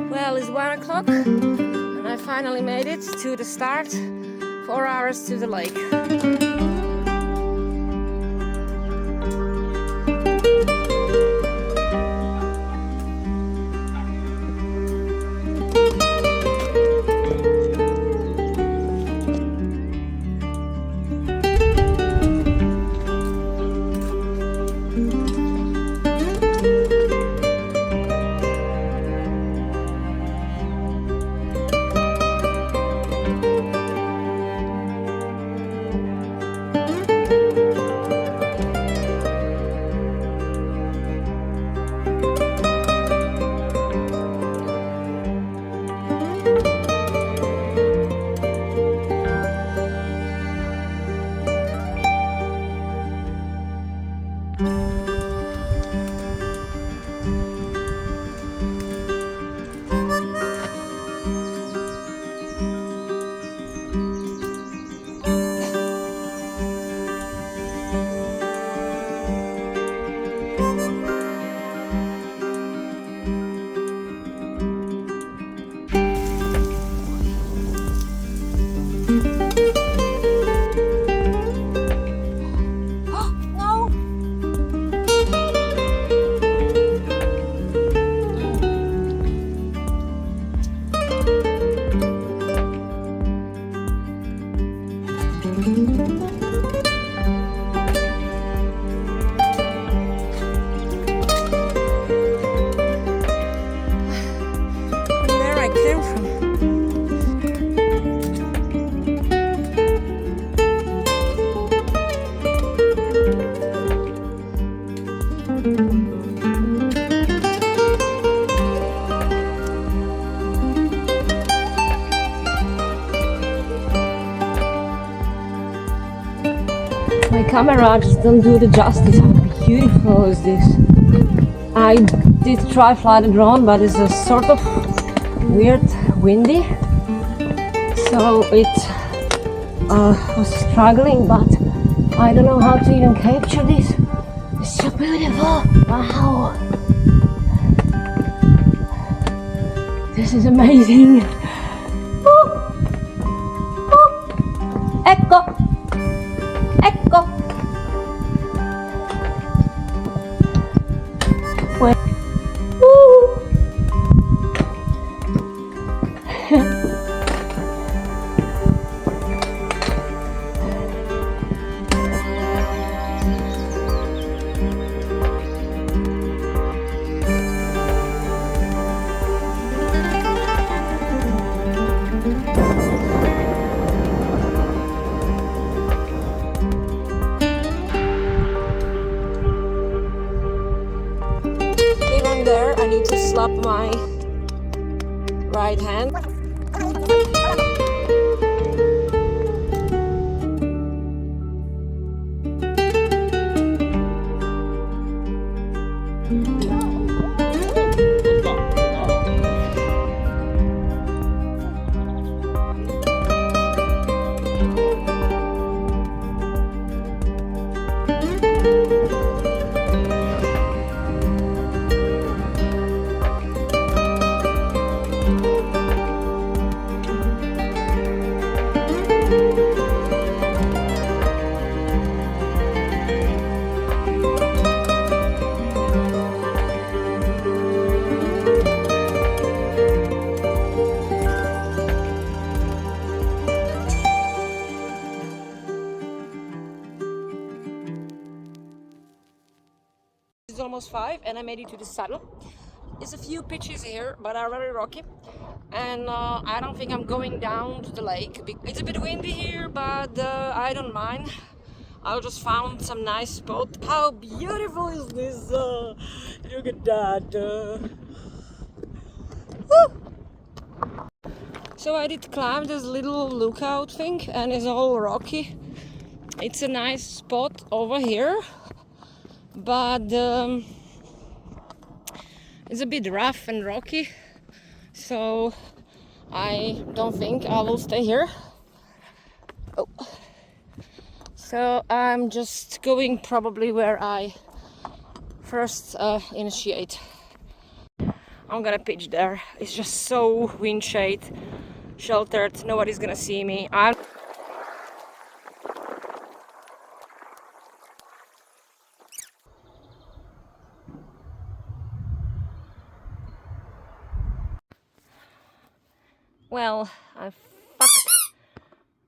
Well, it's 1 o'clock and I finally made it to the start. 4 hours to the lake. My camera just don't do the justice. How beautiful is this? I did try fly the drone, but it's a sort of weird windy, so it was struggling, but I don't know how to even capture this. It's so beautiful. Wow, this is amazing. Ecco, ecco. There, I need to slap my right hand. almost 5 and I made it to the saddle. There's a few pitches here, but are very rocky. And I don't think I'm going down to the lake. It's a bit windy here, but I don't mind. I just found some nice spot. How beautiful is this? Look at that. Woo! So I did climb this little lookout thing and it's all rocky. It's a nice spot over here, but it's a bit rough and rocky, so I don't think I will stay here. Oh. So I'm just going probably where I first initiate. I'm gonna pitch there. It's just so wind shade, sheltered, nobody's gonna see me. Well, I fucked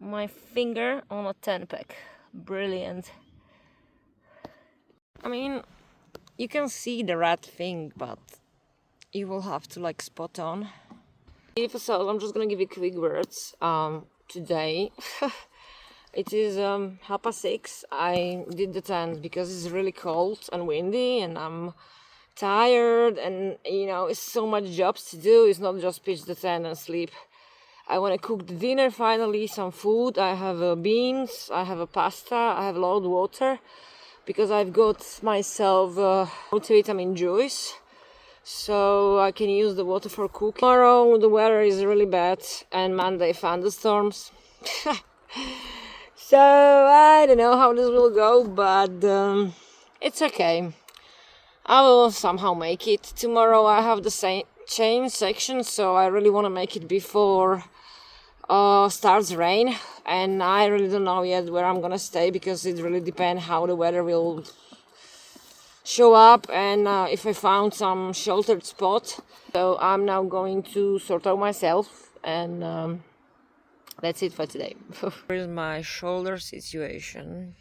my finger on a 10-pack. Brilliant. I mean, you can see the rat thing, but you will have to like spot on. So I'm just gonna give you quick words. Today it is 6:30. I did the tent because it's really cold and windy and I'm tired, and you know, it's so much jobs to do. It's not just pitch the tent and sleep. I want to cook the dinner finally, some food. I have beans, I have a pasta, I have a lot of water because I've got myself multivitamin juice, so I can use the water for cooking. Tomorrow the weather is really bad and Monday thunderstorms. So I don't know how this will go, but it's okay. I will somehow make it. Tomorrow I have the same change section, so I really want to make it before starts rain, and I really don't know yet where I'm gonna stay because it really depends how the weather will show up and if I found some sheltered spot. So I'm now going to sort out myself, and that's it for today. Here's my shoulder situation.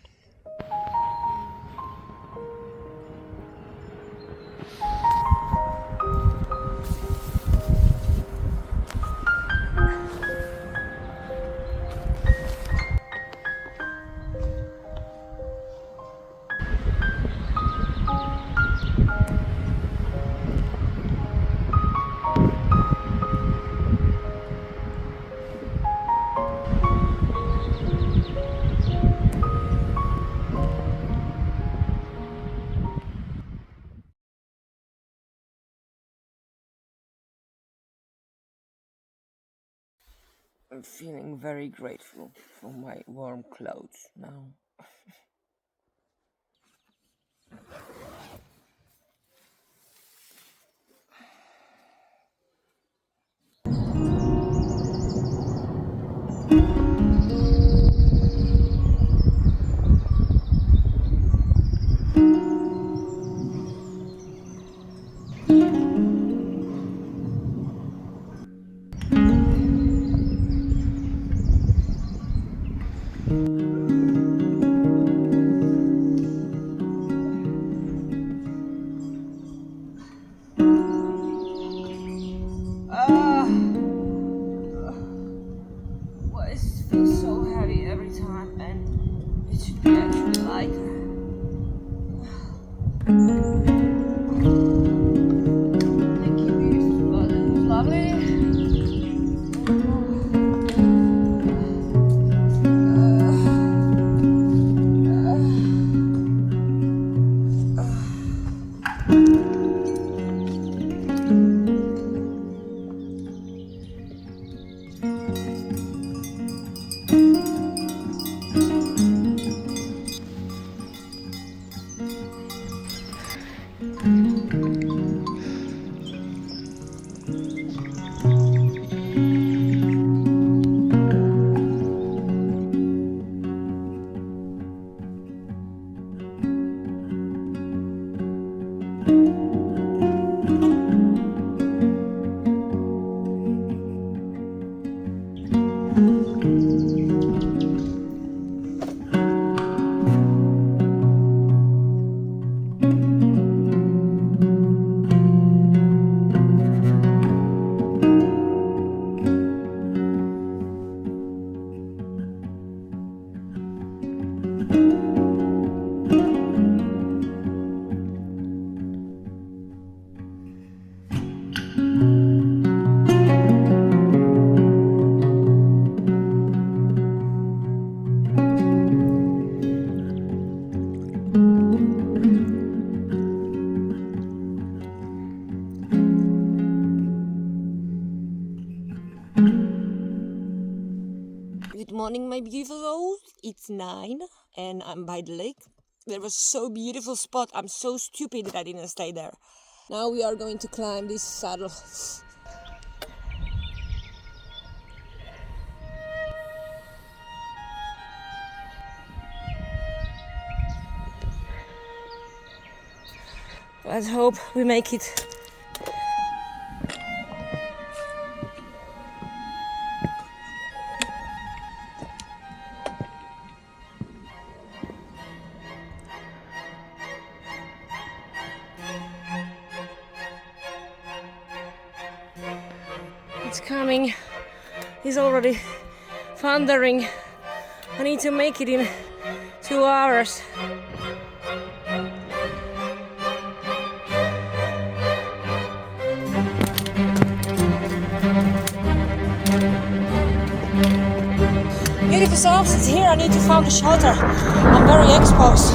I'm feeling very grateful for my warm clothes now. Good morning, my beautiful souls. It's 9 and I'm by the lake. There was so beautiful spot. I'm so stupid that I didn't stay there. Now we are going to climb this saddle. Let's hope we make it. It's coming. He's already thundering. I need to make it in 2 hours. Beautiful souls, it's here. I need to find a shelter. I'm very exposed.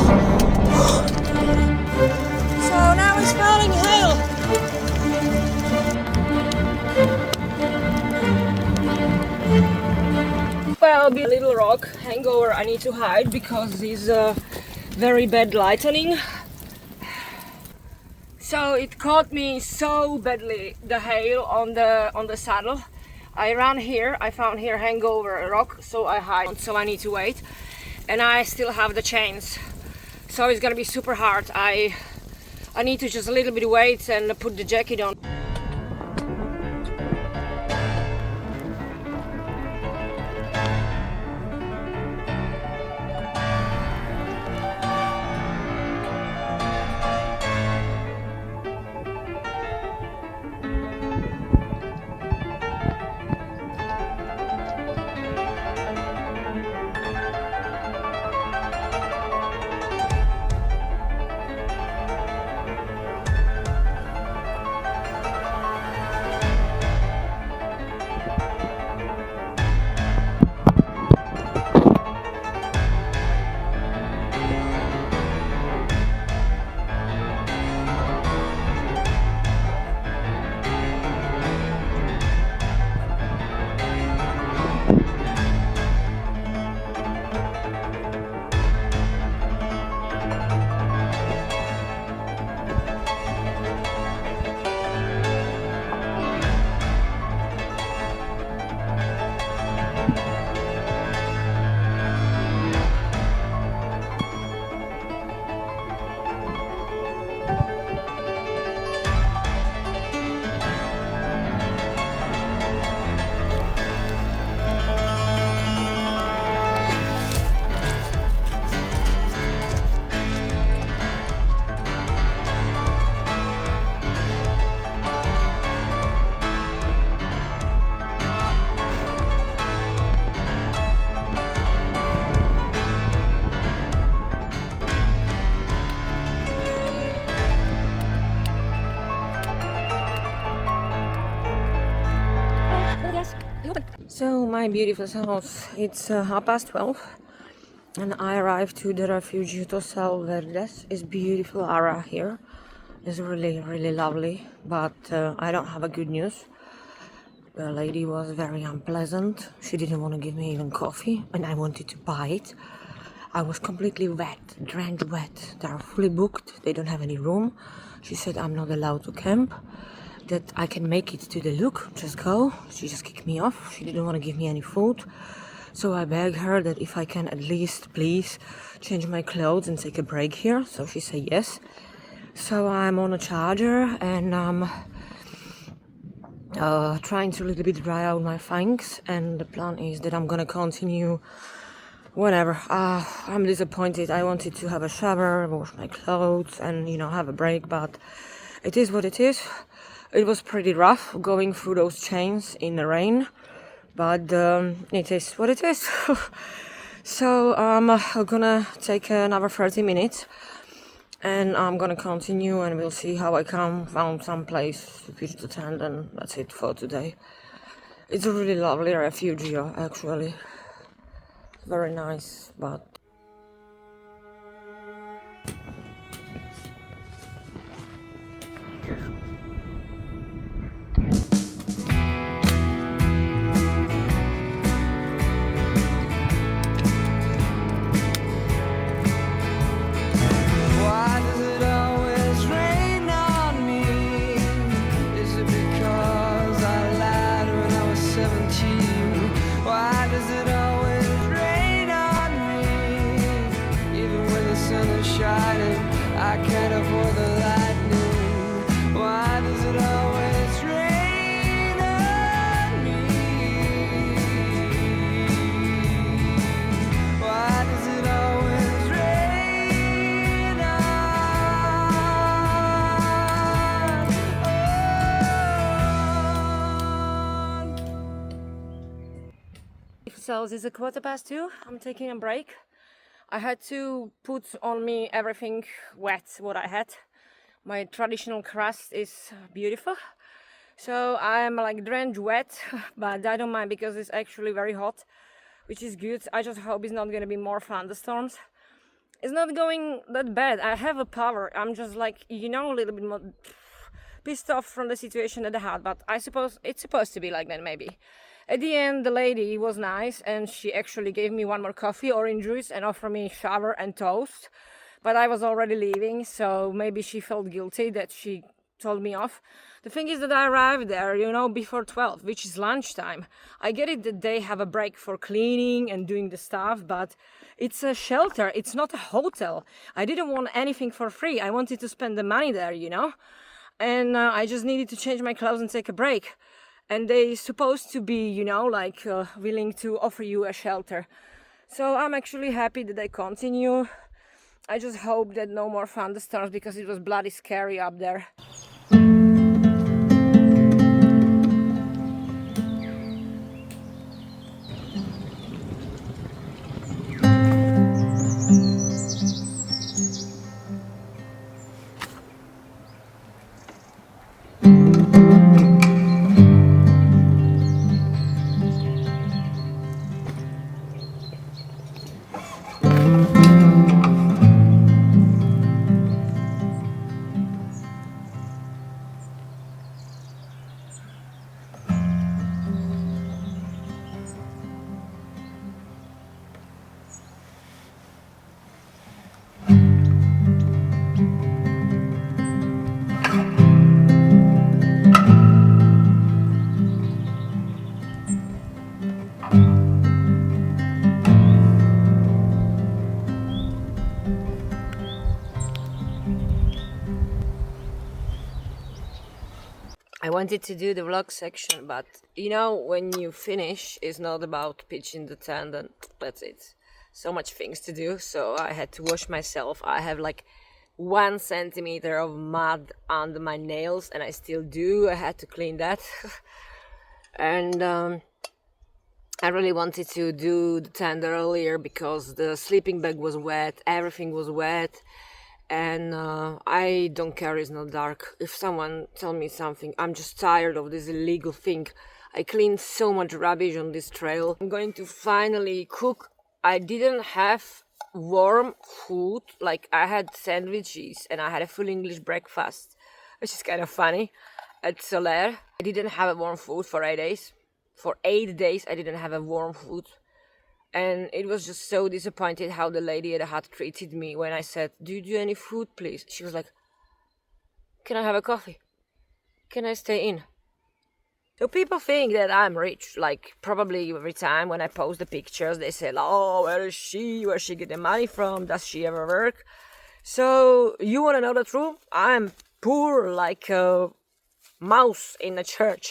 So now it's falling hail. Well, be a little rock hangover I need to hide because there's very bad lightning. So it caught me so badly, the hail on the saddle. I ran here, I found here hangover rock, so I hide, so I need to wait. And I still have the chains, so it's gonna be super hard. I need to just a little bit wait and put the jacket on. So my beautiful house, it's 12:30 and I arrived to the refugios Servered. It's beautiful area here. It's really lovely, but I don't have a good news. The lady was very unpleasant. She didn't want to give me even coffee and I wanted to buy it. I was completely wet, drenched wet. They are fully booked, they don't have any room. She said I'm not allowed to camp, that I can make it to the Lluc, just go. She just kicked me off. She didn't want to give me any food. So I begged her that if I can at least please change my clothes and take a break here. So she said yes. So I'm on a charger and I'm trying to a little bit dry out my fangs, and the plan is that I'm gonna continue whenever. I'm disappointed. I wanted to have a shower, wash my clothes and, you know, have a break, but it is what it is. It was pretty rough going through those chains in the rain, but it is what it is. So I'm gonna take another 30 minutes and I'm gonna continue and we'll see how I can find some place to pitch the tent, and that's it for today. It's a really lovely refugio, actually. Very nice, but 17. Why does it always rain on me? Even when the sun is shining, I can't avoid the lightning. Why does it always rain on me? Why does it always rain So this is a 2:15. I'm taking a break. I had to put on me everything wet what I had. My traditional crust is beautiful, so I'm like drenched wet, but I don't mind because it's actually very hot, which is good. I just hope it's not gonna be more thunderstorms. It's not going that bad. I have a power. I'm just like, you know, a little bit more pissed off from the situation that I had, but I suppose it's supposed to be like that maybe. At the end, the lady was nice and she actually gave me one more coffee, orange juice, and offered me shower and toast. But I was already leaving, so maybe she felt guilty that she told me off. The thing is that I arrived there, you know, before 12, which is lunchtime. I get it that they have a break for cleaning and doing the stuff, but it's a shelter, it's not a hotel. I didn't want anything for free. I wanted to spend the money there, you know? And I just needed to change my clothes and take a break. And they're supposed to be, you know, like willing to offer you a shelter. So I'm actually happy that they continue. I just hope that no more thunderstorms because it was bloody scary up there. I wanted to do the vlog section, but you know, when you finish, it's not about pitching the tent and that's it. So much things to do, so I had to wash myself. I have like 1 centimeter of mud under my nails, and I still do. I had to clean that. And I really wanted to do the tent earlier because the sleeping bag was wet, everything was wet. And I don't care, it's not dark. If someone tell me something, I'm just tired of this illegal thing. I cleaned so much rubbish on this trail. I'm going to finally cook. I didn't have warm food, like I had sandwiches and I had a full English breakfast, which is kind of funny, at Soler. I didn't have a warm food for 8 days. For 8 days I didn't have a warm food. And it was just so disappointed how the lady at the hut treated me when I said, "Do you do any food, please?" She was like, "Can I have a coffee? Can I stay in?" So people think that I'm rich. Like probably every time when I post the pictures, they say, "Oh, where is she? Where she get the money from? Does she ever work?" So you want to know the truth? I'm poor like a mouse in a church.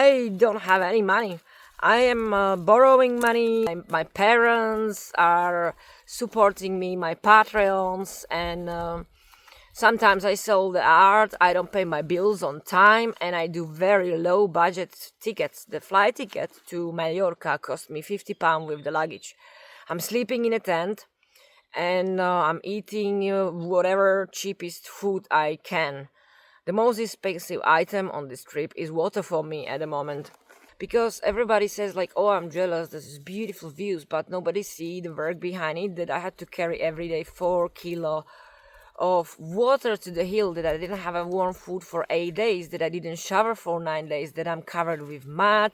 I don't have any money. I am borrowing money. My parents are supporting me, my Patreons, and sometimes I sell the art. I don't pay my bills on time, and I do very low budget tickets. The flight ticket to Mallorca cost me £50 with the luggage. I'm sleeping in a tent, and I'm eating whatever cheapest food I can. The most expensive item on this trip is water for me at the moment. Because everybody says like, "Oh, I'm jealous, this is beautiful views," but nobody see the work behind it, that I had to carry every day 4 kilo of water to the hill, that I didn't have a warm food for 8 days, that I didn't shower for 9 days, that I'm covered with mud,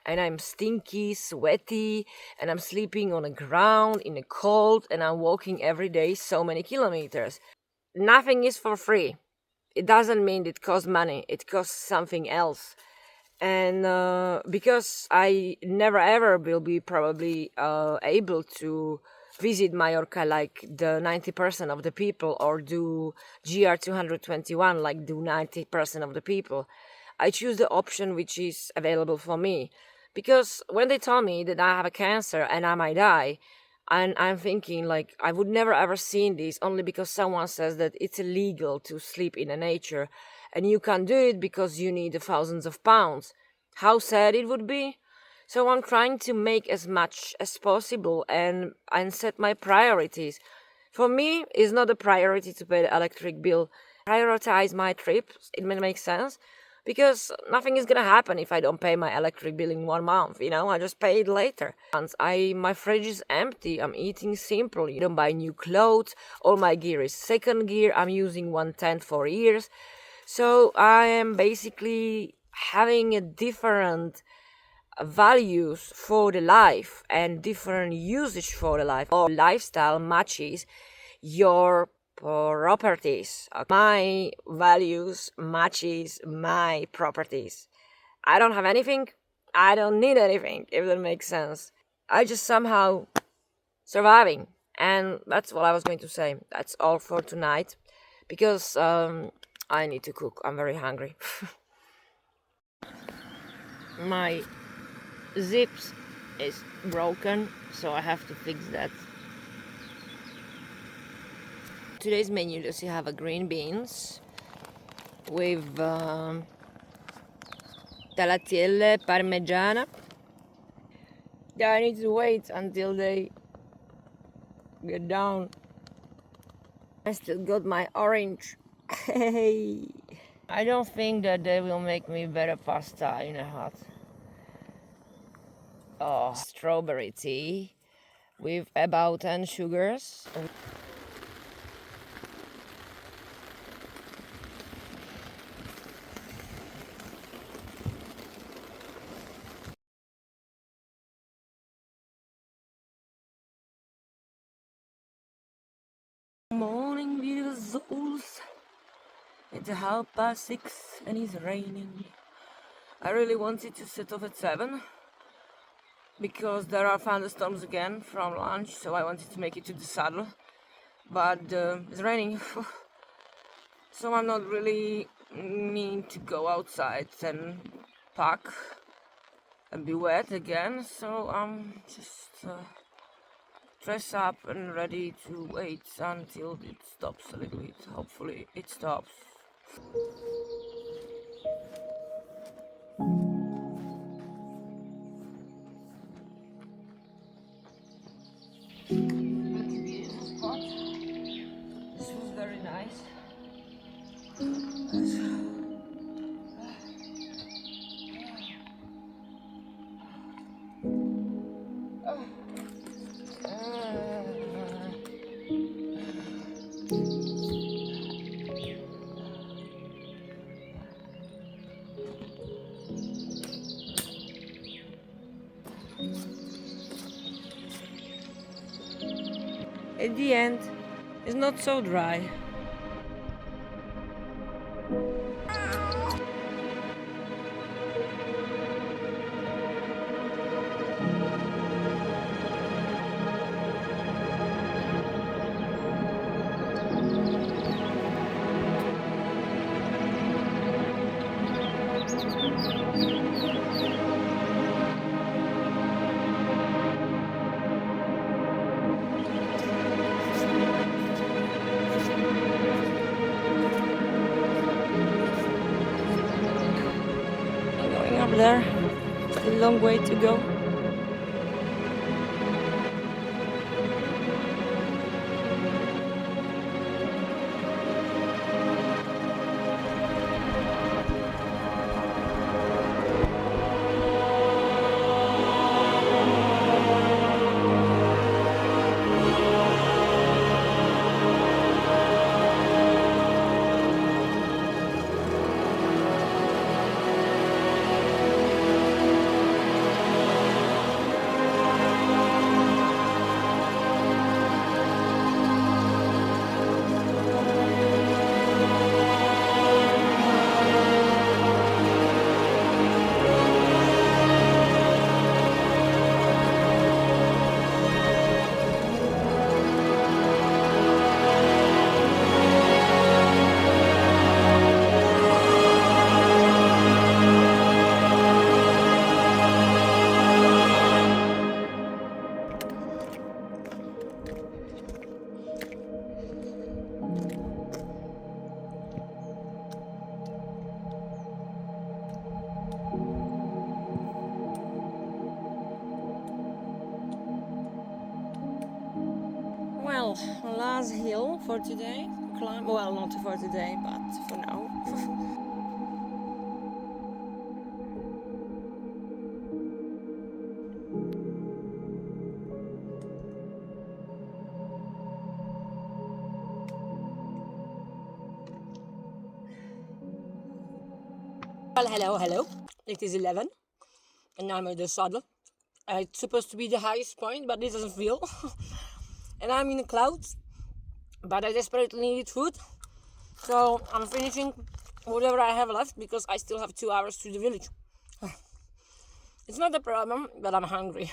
and I'm stinky, sweaty, and I'm sleeping on the ground in the cold, and I'm walking every day so many kilometers. nothing is for free. It doesn't mean it costs money. It costs something else. And because I never ever will be probably able to visit Mallorca like the 90% of the people, or do GR 221 like do 90% of the people, I choose the option which is available for me. Because when they tell me that I have a cancer and I might die, and I'm thinking like I would never ever seen this only because someone says that it's illegal to sleep in a nature and you can't do it because you need thousands of pounds. How sad it would be. So I'm trying to make as much as possible and set my priorities. For me, it's not a priority to pay the electric bill. Prioritize my trips, it may make sense. Because nothing is gonna happen if I don't pay my electric bill in 1 month, I just pay it later. My fridge is empty, I'm eating simple, I don't buy new clothes, all my gear is second gear, I'm using one tent for years. So I am basically having a different values for the life and different usage for the life. Or lifestyle matches your properties. My values matches my properties. I don't have anything. I don't need anything, if that makes sense. I just somehow surviving. And that's what I was going to say. That's all for tonight. Because I need to cook. I'm very hungry. My zips is broken, so I have to fix that. Today's menu does have a green beans with tagliatelle parmigiana. Yeah, I need to wait until they get down. I still got my orange. Hey, I don't think that they will make me better pasta in a hot. Oh, strawberry tea with about 10 sugars. Morning, beautiful souls. It's 6:30 and it's raining. I really wanted to set off at 7 because there are thunderstorms again from lunch, so I wanted to make it to the saddle. But it's raining, so I'm not really mean to go outside and pack and be wet again. So I'm just dress up and ready to wait until it stops a little bit. Hopefully it stops. Beautiful spot. This was very nice. At the end, it's not so dry. There, a long way to go. last hill for today to climb. Well, not for today, but for now. Well, hello. It is 11 and I'm at the saddle. It's supposed to be the highest point, but it doesn't feel. And I'm in the clouds, but I desperately needed food. So I'm finishing whatever I have left because I still have 2 hours to the village. It's not a problem, but I'm hungry.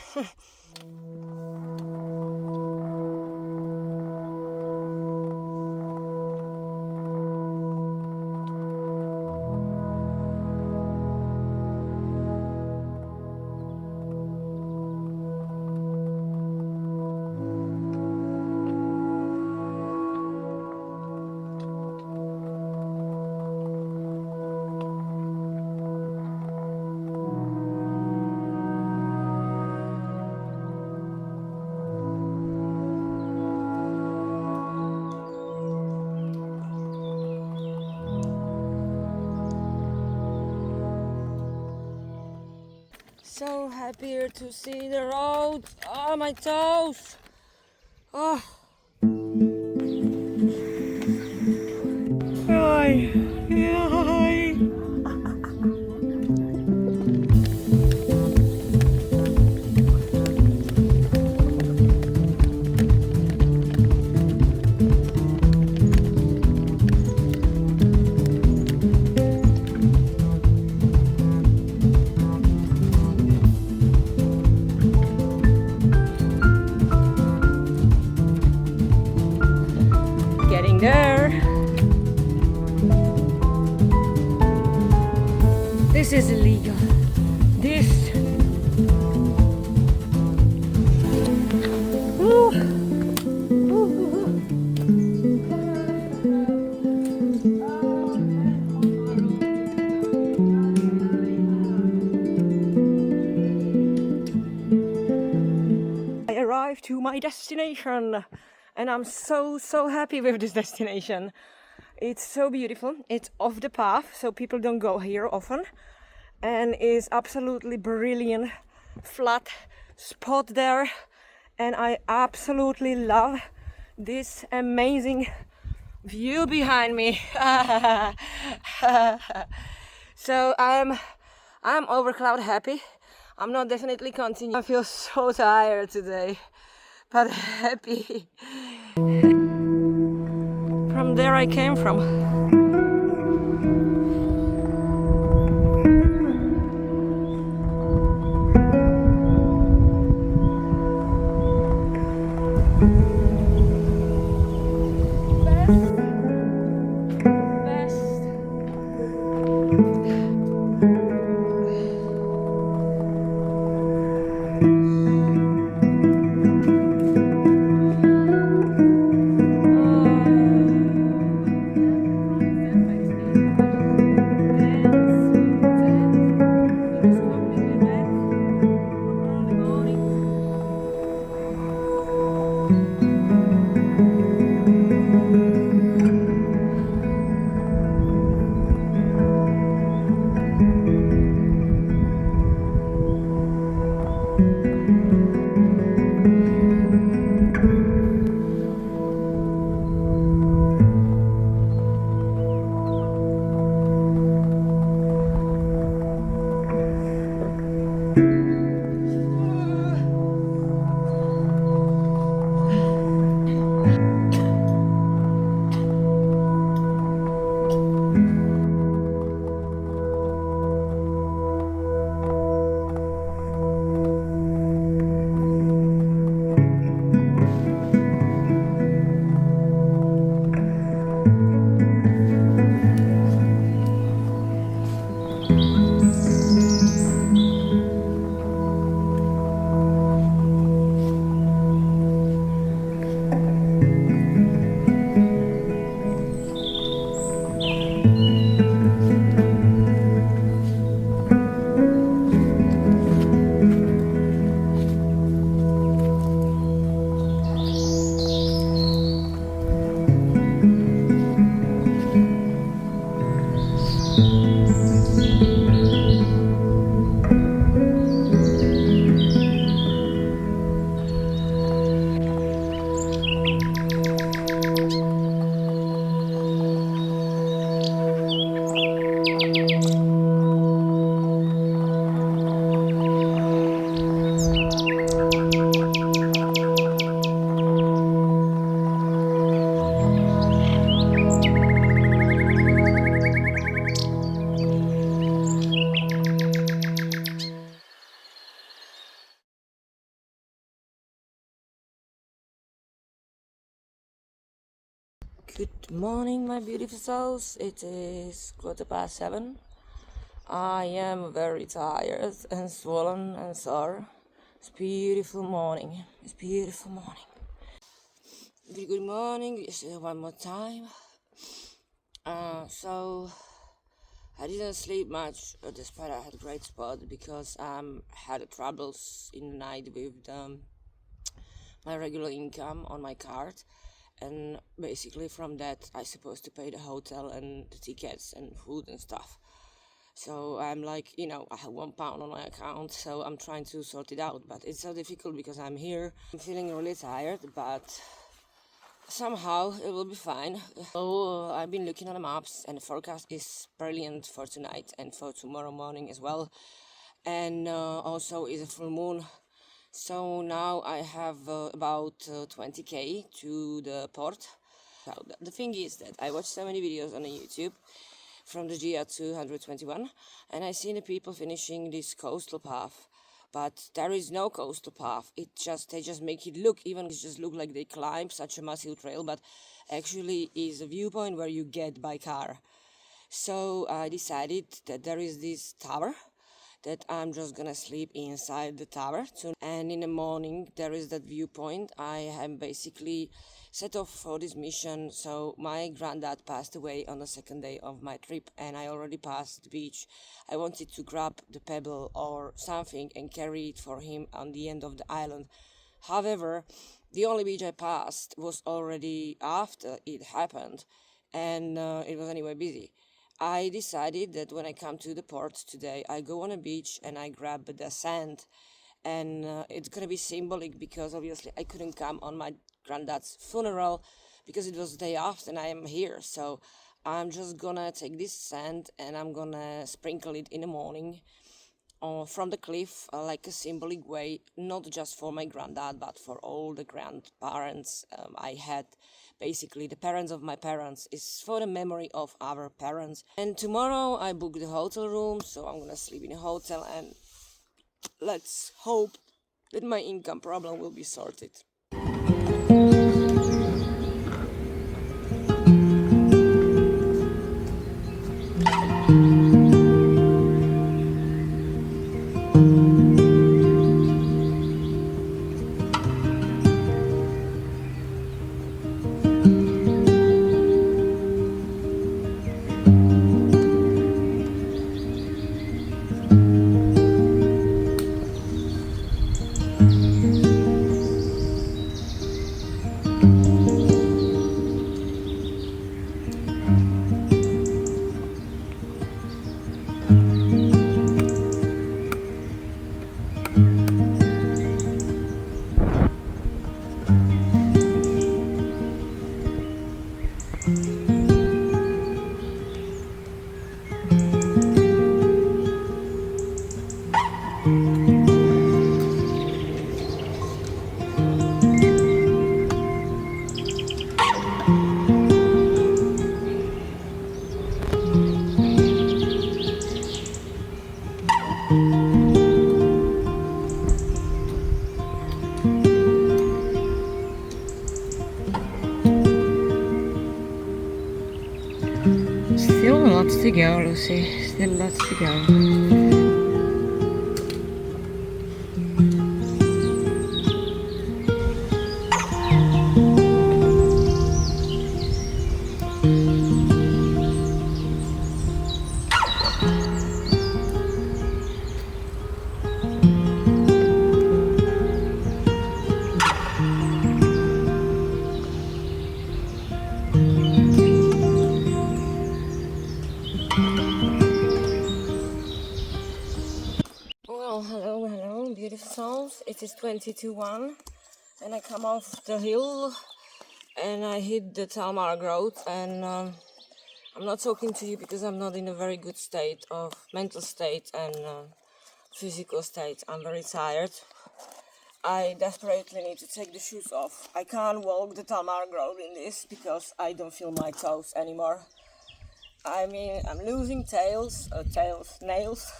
So happy to see the road. Oh, my toes. Oh. Hi. Yeah, hi. Getting there. This is illegal. This. Ooh. I arrived to my destination. And I'm so happy with this destination. It's so beautiful. It's off the path, so people don't go here often. And it's absolutely brilliant, flat spot there. And I absolutely love this amazing view behind me. So I'm over cloud happy. I'm not definitely continuing. I feel so tired today, but happy. From there I came from. Good morning, my beautiful souls. It is 7:15. I am very tired and swollen and sore. It's beautiful morning. It's beautiful morning. Good morning. One more time. So I didn't sleep much, despite I had a great spot because had troubles in the night with my regular income on my card. And basically from that I supposed to pay the hotel and the tickets and food and stuff. So I'm like, I have £1 on my account, so I'm trying to sort it out, but it's so difficult because I'm here. I'm feeling really tired, but somehow it will be fine. So I've been looking on the maps and the forecast is brilliant for tonight and for tomorrow morning as well. And also is a full moon. So now I have about 20k to the port. So the thing is that I watched so many videos on YouTube from the GR 221 and I seen the people finishing this coastal path, but there is no coastal path. They just make it look like they climb such a massive trail, but actually is a viewpoint where you get by car. So I decided that there is this tower that I'm just gonna sleep inside the tower and in the morning there is that viewpoint. I am basically set off for this mission. So my granddad passed away on the second day of my trip and I already passed the beach. I wanted to grab the pebble or something and carry it for him on the end of the island. However, the only beach I passed was already after it happened and it was anyway busy. I decided that when I come to the port today, I go on a beach and I grab the sand, and it's gonna be symbolic because obviously I couldn't come on my granddad's funeral because it was the day after and I am here. So I'm just gonna take this sand and I'm gonna sprinkle it in the morning from the cliff, like a symbolic way, not just for my granddad but for all the grandparents I had. Basically the parents of my parents is for the memory of our parents. And tomorrow I booked the hotel room, so I'm gonna sleep in a hotel and let's hope that my income problem will be sorted. Still lots to go, Lucy. Still lots to go. south. It is 20 to 1, and I come off the hill and I hit the tarmac road, and I'm not talking to you because I'm not in a very good state of mental state and physical state. I'm very tired. I desperately need to take the shoes off. I can't walk the tarmac road in this because I don't feel my toes anymore. I mean, I'm losing nails.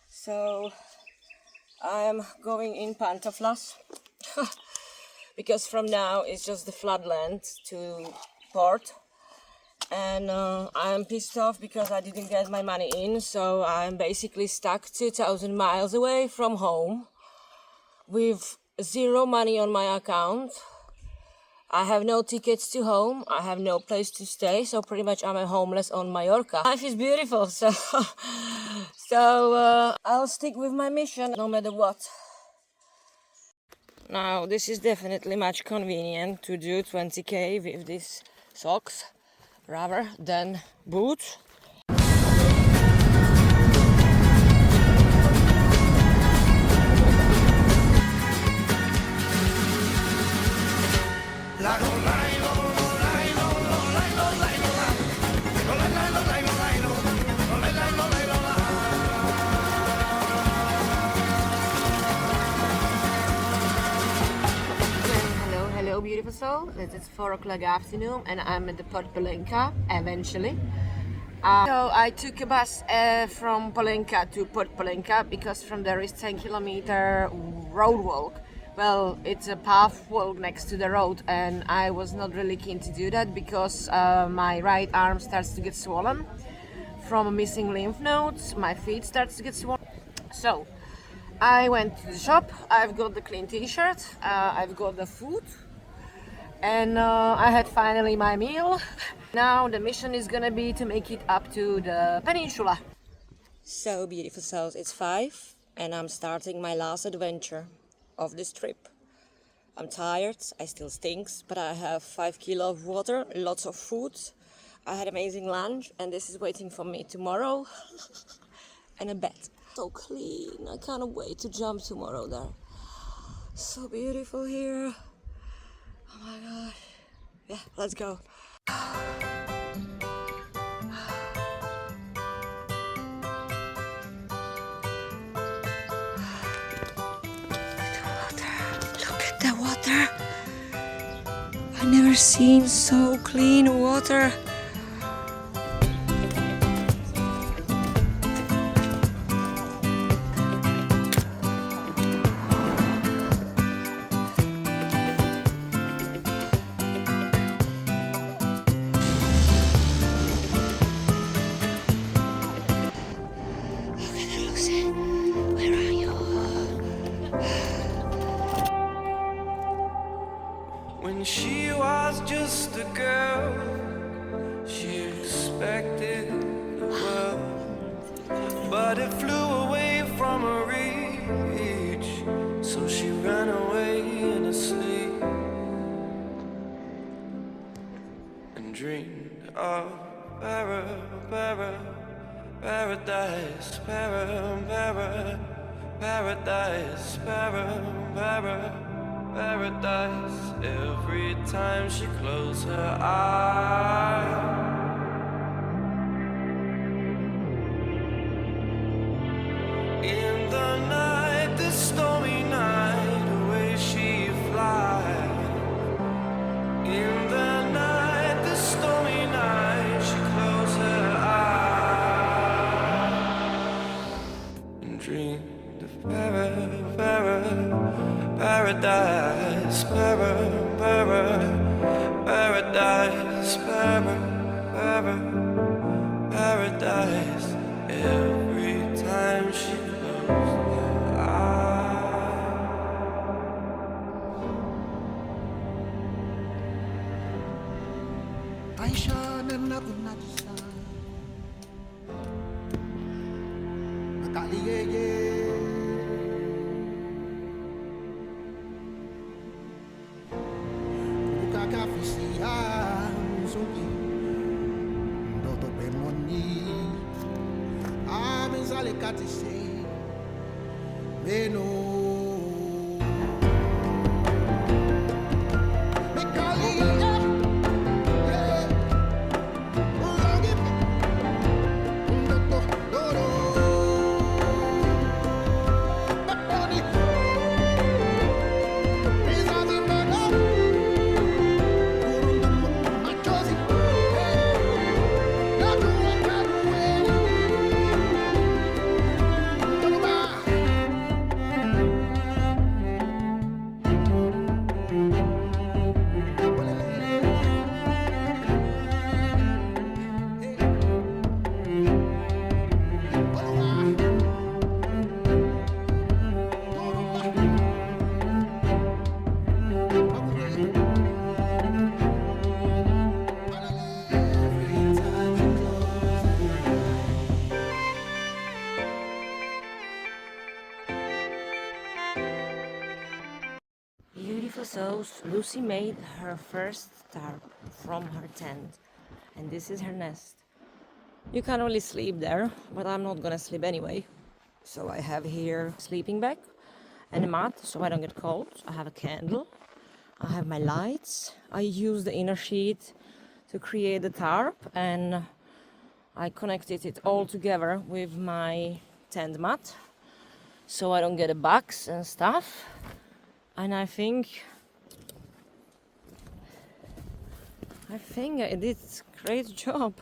So I'm going in pantoflas because from now it's just the floodland to port. And I'm pissed off because I didn't get my money in, so I'm basically stuck 2,000 miles away from home with zero money on my account. I have no tickets to home, I have no place to stay, so pretty much I'm a homeless on Mallorca. Life is beautiful, so I'll stick with my mission no matter what. Now this is definitely much convenient to do 20k with these socks rather than boots. Hello beautiful soul, it's 4 o'clock afternoon and I'm at the Port Pollença eventually. So I took a bus from Pollença to Port Pollença because from there is 10-kilometer road walk. Well, it's a path walk next to the road and I was not really keen to do that because my right arm starts to get swollen from missing lymph nodes, my feet starts to get swollen. So I went to the shop, I've got the clean t-shirt, I've got the food, and I had finally my meal. Now the mission is gonna be to make it up to the Peninsula. So beautiful souls, it's 5 and I'm starting my last adventure of this trip. I'm tired, I still stinks, but I have 5 kilos of water, lots of food. I had amazing lunch and this is waiting for me tomorrow and a bed. So clean, I can't wait to jump tomorrow there. So beautiful here. Oh my god. Yeah, let's go. Look at the water. I've never seen so clean water. When she was just a girl, she expected the world, but it flew away from her reach, so she ran away in her sleep and dreamed of paradise, paradise, paradise. Every time she closed her eyes, in the night, the stormy night, away she flies. In the night, the stormy night, she closed her eyes and dreamed of paradise, paradise, paradise. Every time she closed her eyes. Aisha na kunatisa Nakaliye Kafisia Suki Doto Pemoni Amenzale Katise Beno So Lucy made her first tarp from her tent, and this is her nest. You can't really sleep there, but I'm not gonna sleep anyway. So I have here a sleeping bag and a mat so I don't get cold. I have a candle, I have my lights. I use the inner sheet to create the tarp, and I connected it all together with my tent mat so I don't get bugs and stuff. And I think I did a great job.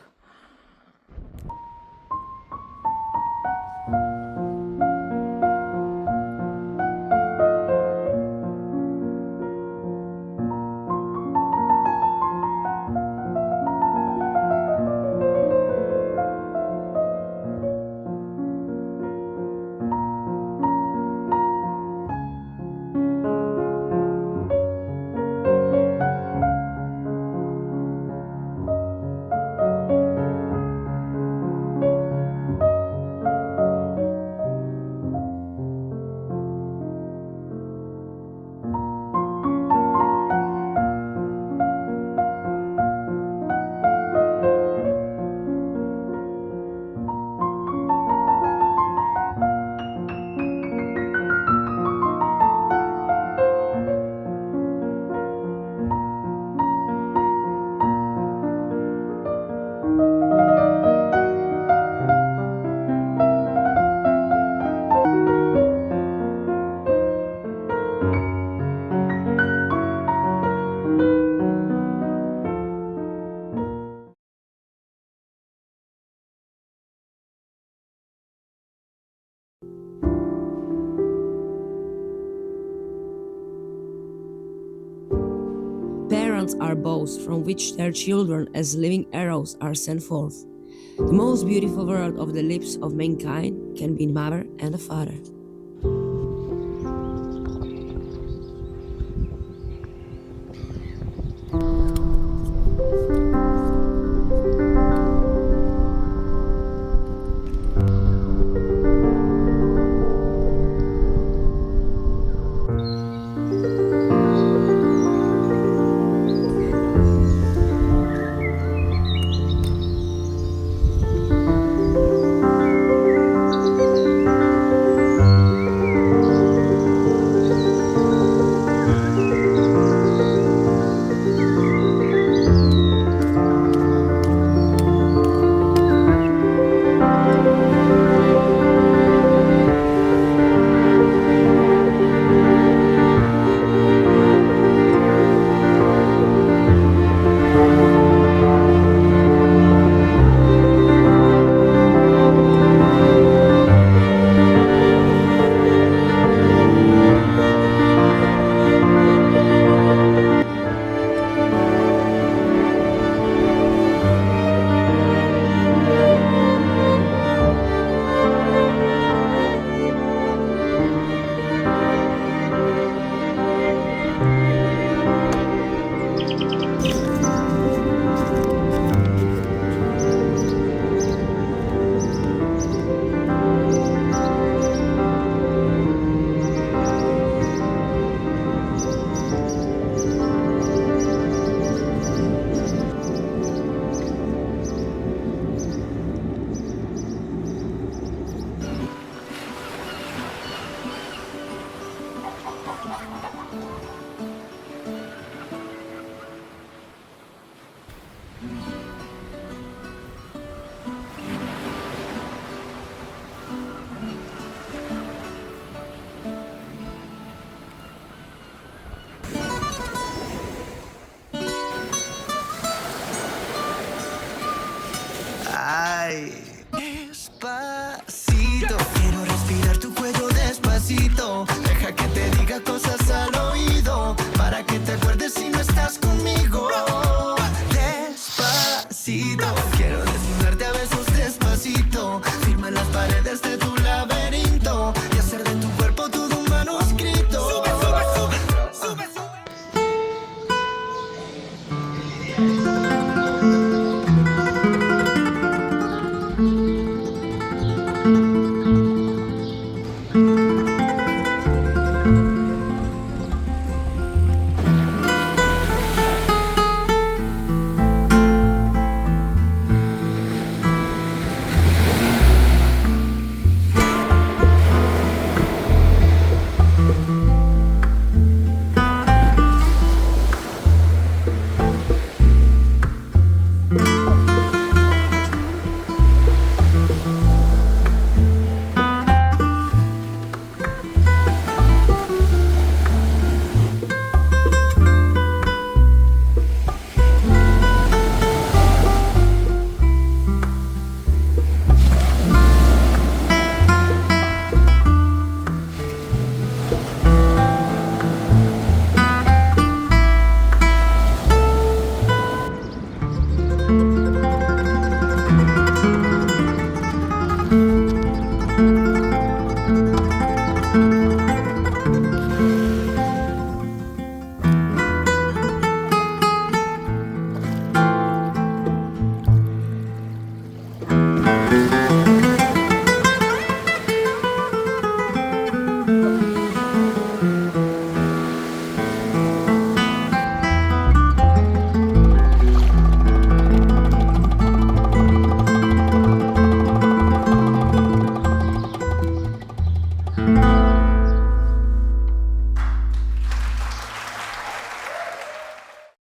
Parents are bows from which their children as living arrows are sent forth. The most beautiful word of the lips of mankind can be mother and a father. Ay, despacito, quiero respirar tu cuello despacito.